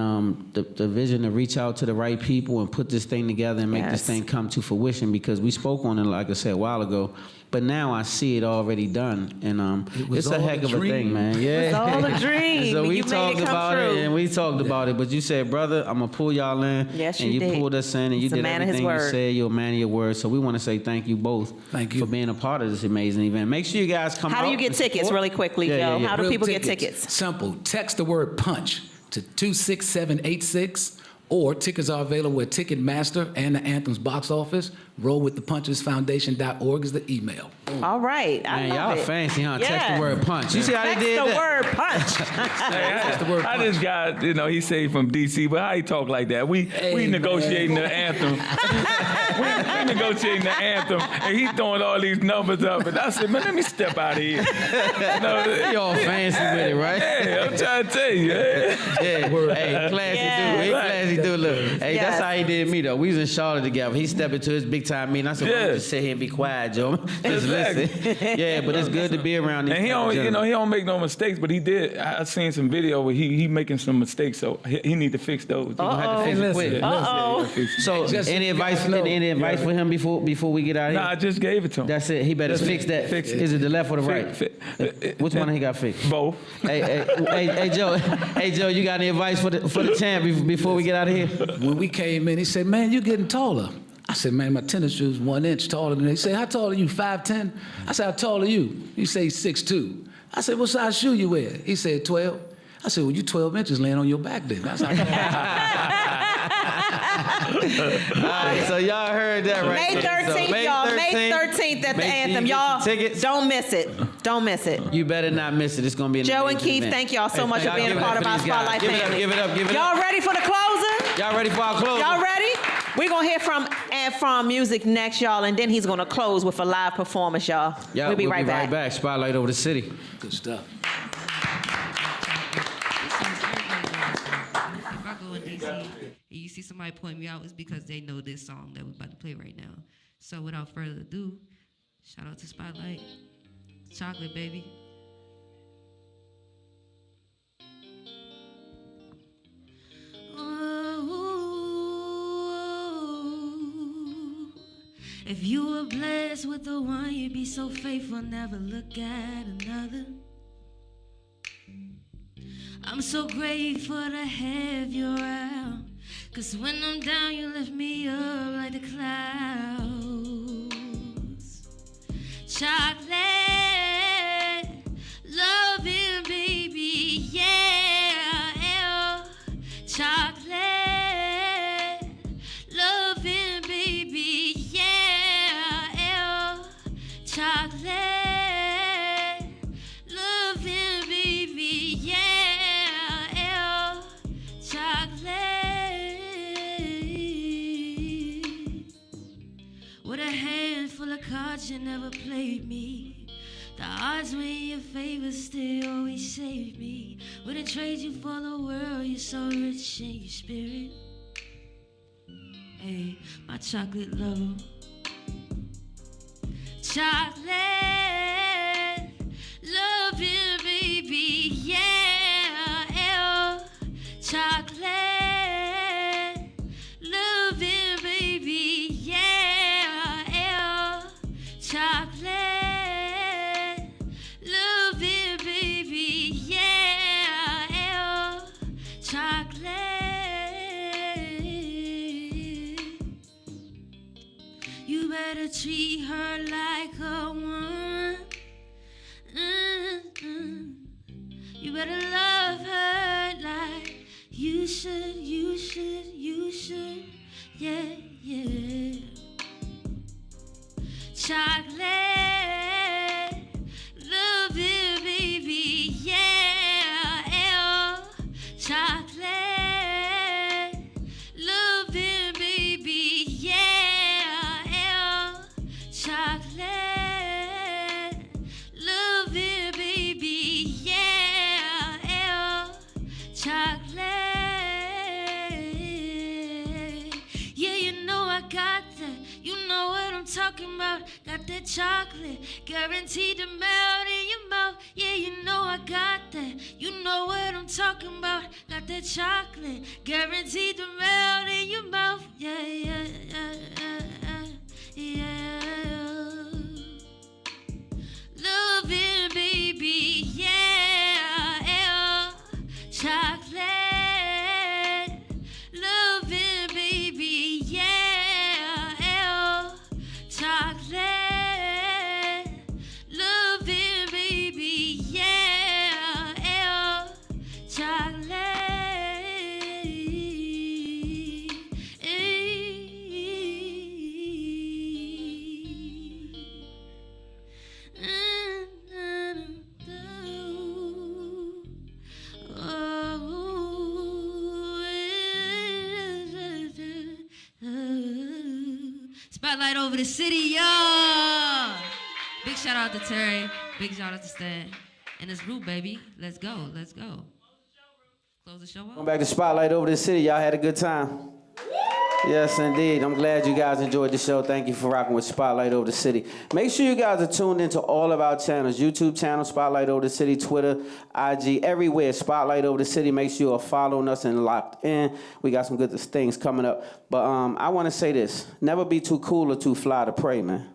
the vision to reach out to the right people and put this thing together and make this thing come to fruition, because we spoke on it, like I said, a while ago, but now I see it already done, and it's a heck of a thing, man. Yeah. It was all a dream. So we You made talked it come about true. it, and we talked about it, but you said, brother, I'm going to pull y'all in. Yes, and you did. pulled us in, and you He's a did man of his everything you word. said. You're a man of your word. So we want to say thank you both for being a part of this amazing event. Make sure you guys come out. How do you get and tickets, support. really quickly, Yeah, Joe? yeah, yeah. How do Real people get tickets? Simple. Text the word punch to 26786, or tickets are available at Ticketmaster and the Anthem's box office. RollWithThePunchesFoundation.org is the email. All right. I Man, love y'all it. fancy, huh? Yeah. Text the word punch. You see how Text they did the that? word punch. That's the word How punch. this guy, he say he from DC, but how he talk like that? We negotiating the anthem. we negotiating the anthem, and he throwing all these numbers up, and I said, man, let me step out of here. Y'all fancy with it, right? Yeah, I'm trying to tell you. Hey, classy dude. Hey, classy dude. Look, hey, that's Yes. how he did me though. We was in Charlotte together. He stepped into his big time meeting. I said, well, just sit here and be quiet, Joe. Just listen. Yeah, but it's good to be around these. And he don't make no mistakes, but he did. I seen some video where he making some mistakes, so he need to fix those. He gonna have to fix it quick. So, any advice for him before we get out of here? Nah, I just gave it to him. That's it. He better fix that. Fix it. Is it the left or the right? Which one he got fixed? Both. Hey, Joe. Hey, Joe. You got any advice for the champ before we get out of here? When we came in, he said, man, you're getting taller. I said, man, my tennis shoes 1 inch taller than they. He said, how tall are you, 5'10"? I said, how tall are you? He said, 6'2". I said, what size shoe you wear? He said, 12. I said, well, you 12 inches laying on your back then. That's how All right, so y'all heard that right May there. 13th, So y'all. May 13th at the make sure you Anthem. get Y'all, your tickets. don't miss it. Don't miss it. You better not miss it. It's going to be an Joe and amazing Keith, event. thank y'all so much for y'all being give a it part up of for our these guys. Spotlight Give it up, family. give it up, give it Y'all up. ready for the closing? Y'all ready for our close? Y'all ready? We're going to hear from music next, y'all, and then he's going to close with a live performance, y'all. Yeah, we'll be right back. Spotlight over the city. good stuff. If I go in DC and you see somebody point me out, it's because they know this song that we're about to play right now. So without further ado, shout out to Spotlight. Chocolate, baby. Oh, if you were blessed with the one, you'd be so faithful, never look at another. I'm so grateful to have you around, 'cause when I'm down, you lift me up like the clouds. Chocolate, loving baby, yeah. Chocolate, loving baby, yeah. Chocolate, loving baby, yeah. Chocolate. With a handful of cards, you never played me. The odds were in your favor, still always saved me. Wouldn't trade you for the world, you're so rich in your spirit. Hey, my chocolate lover. Chocolate, loving baby, yeah. Chocolate, loving baby, yeah. better treat her like a woman. You better love her like you should, you should, you should. Yeah, yeah. Chocolate, love it, baby, yeah. Chocolate, love it, baby, yeah. Chocolate, love it, baby, yeah. Chocolate, yeah, you know I got that. You know what I'm talking about. Got that chocolate, guaranteed to melt in your mouth. Yeah, you know I got that. You know what I'm talking about. Got that chocolate, guaranteed to melt in your mouth. Yeah, yeah, yeah, yeah. Love it, baby, yeah. Chocolate, love it, baby, yeah. Chocolate, love it, baby, yeah. Chocolate, Spotlight over the city, y'all. Big shout out to Terry. Big shout out to Stan. And it's Root, baby. Let's go. Let's go. Close the show up. Going back to Spotlight over the city. Y'all had a good time. Yes, indeed. I'm glad you guys enjoyed the show. Thank you for rocking with Spotlight over the city. Make sure you guys are tuned into all of our channels. YouTube channel, Spotlight over the city, Twitter, IG, everywhere, Spotlight over the city. Make sure you are following us and locked in. We got some good things coming up. But I want to say this. Never be too cool or too fly to pray, man.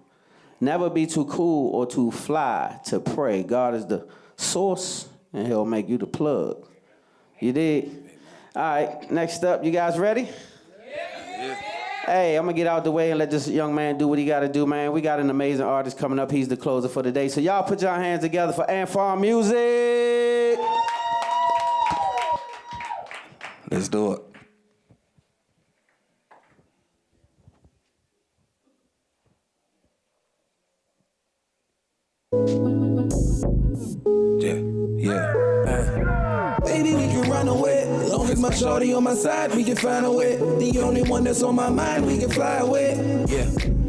Never be too cool or too fly to pray. God is the source, and he'll make you the plug. You dig? All right, next up, you guys ready? Hey, I'm going to get out the way and let this young man do what he got to do, man. We got an amazing artist coming up. He's the closer for the day. So y'all put your hands together for Ant Farm Music. Let's do it. Yeah. Baby, we can run away. Long as my shorty on my side, we can find a way. The only one that's on my mind, we can fly away. Yeah.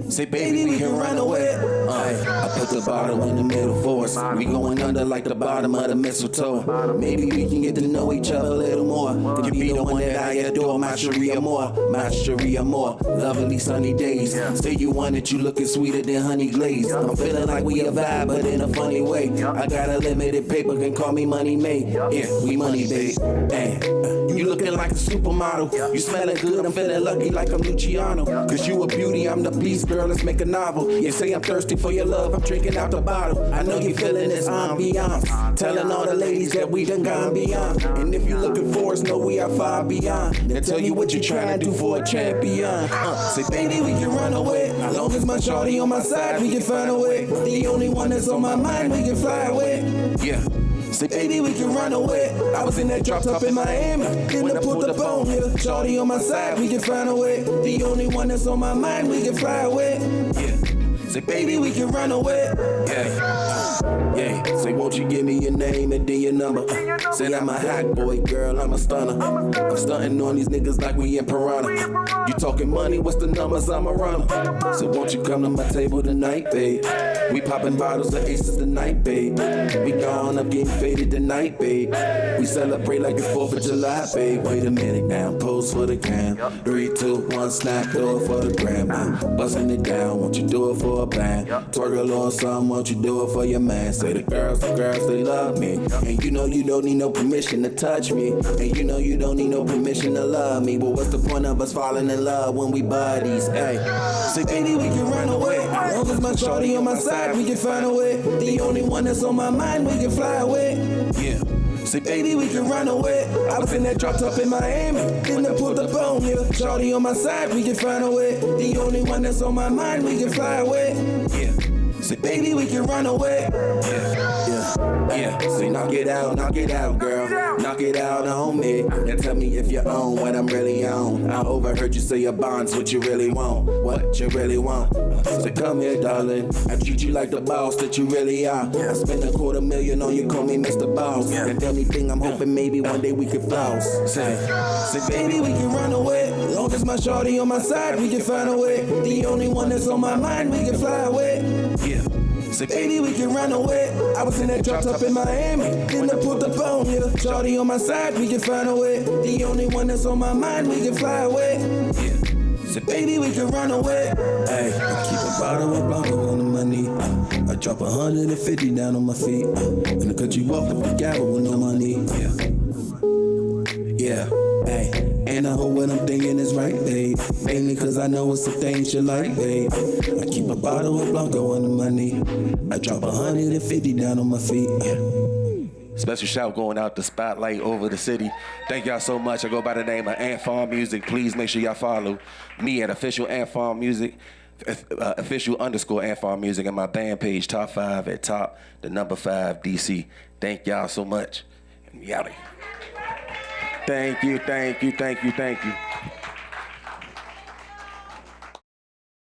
Say, baby, we can run away. I put the bottle in the middle for us. We going under like the bottom of the mistletoe. Maybe we can get to know each other a little more. Could you be the one that I adore, my Sharia more, my Sharia more. Lovely sunny days. Say you want it, you looking sweeter than honey glaze. I'm feeling like we a vibe, but in a funny way. I got a limited paper, can call me Money Made. Yeah, we money, babe. You looking like a supermodel. You smelling good, I'm feeling lucky like I'm Luciano. Cause you a beauty, I'm the beast, girl, let's make a novel. You say I'm thirsty for your love, I'm drinking out the bottle. I know you feeling this ambiance. Telling all the ladies that we done gone beyond. And if you looking for us, know we are far beyond. They'll tell you what you're trying to do for a champion. Say, baby, we can run away. As long as my shorty on my side, we can find a way. The only one that's on my mind, we can fly away. Yeah. Say, baby, we can run away. I was in that drop top in Miami. Then I pulled up on here. Shorty on my side, we can find a way. The only one that's on my mind, we can fly away. Yeah. Say, baby, we can run away. Yeah. Say, won't you give me your name and then your number? Say, I'm a hot boy, girl, I'm a stunner. I'm stunting on these niggas like we in Piranha. You talking money, what's the numbers? I'm a runner. So won't you come to my table tonight, babe? We popping bottles of aces tonight, babe. We gone up getting faded tonight, babe. We celebrate like it's 4th of July, babe. Wait a minute now, pose for the cam. 3, 2, 1, snap, do it for the gram. Busting it down, won't you do it for a band? Twerk a little something, won't you do it for your man? Say the girls, they love me. And you know you don't need no permission to touch me. And you know you don't need no permission to love me. But what's the point of us falling in love when we buddies? Hey, say, baby, we can run away. Long as my shorty on my side, we can find a way. The only one that's on my mind, we can fly away. Yeah. Say, baby, we can run away. I was in that drop top in Miami, then I pulled up on you. Shorty on my side, we can find a way. The only one that's on my mind, we can fly away. Yeah. Say, baby, we can run away. Yeah. Say, knock it out, girl. Knock it out on me. And tell me if you're on what I'm really on. I overheard you say your bond's what you really want. What you really want. Say, come here, darling. I treat you like the boss that you really are. I spend $250,000 on you, call me Mr. Boss. And anything I'm hoping maybe one day we could floss. Say, baby, we can run away. Long as my shorty on my side, we can find a way. The only one that's on my mind, we can fly away. yeah. Say, baby, we can run away. I was in that drop top in Miami, then I pulled up on you. Shorty on my side, we can find a way. The only one that's on my mind, we can fly away. Say, baby, we can run away. Hey, I keep a bottle of Blanco under my knee. I drop 150 down on my feet. And I cut you off with the gavel with no money. Yeah, hey. And I hope what I'm thinking is right, babe. Mainly cause I know it's the things you like, babe. I keep a bottle of Blanco under my knee. I drop 150 down on my feet. Special shout going out the spotlight over the city. Thank y'all so much. I go by the name of Ant Farm Music. Please make sure y'all follow me at official Ant Farm Music, official_ Ant Farm Music, and my band page, Top 5 at top, the number 5 DC. Thank y'all so much. We out of here. Thank you, thank you, thank you, thank you.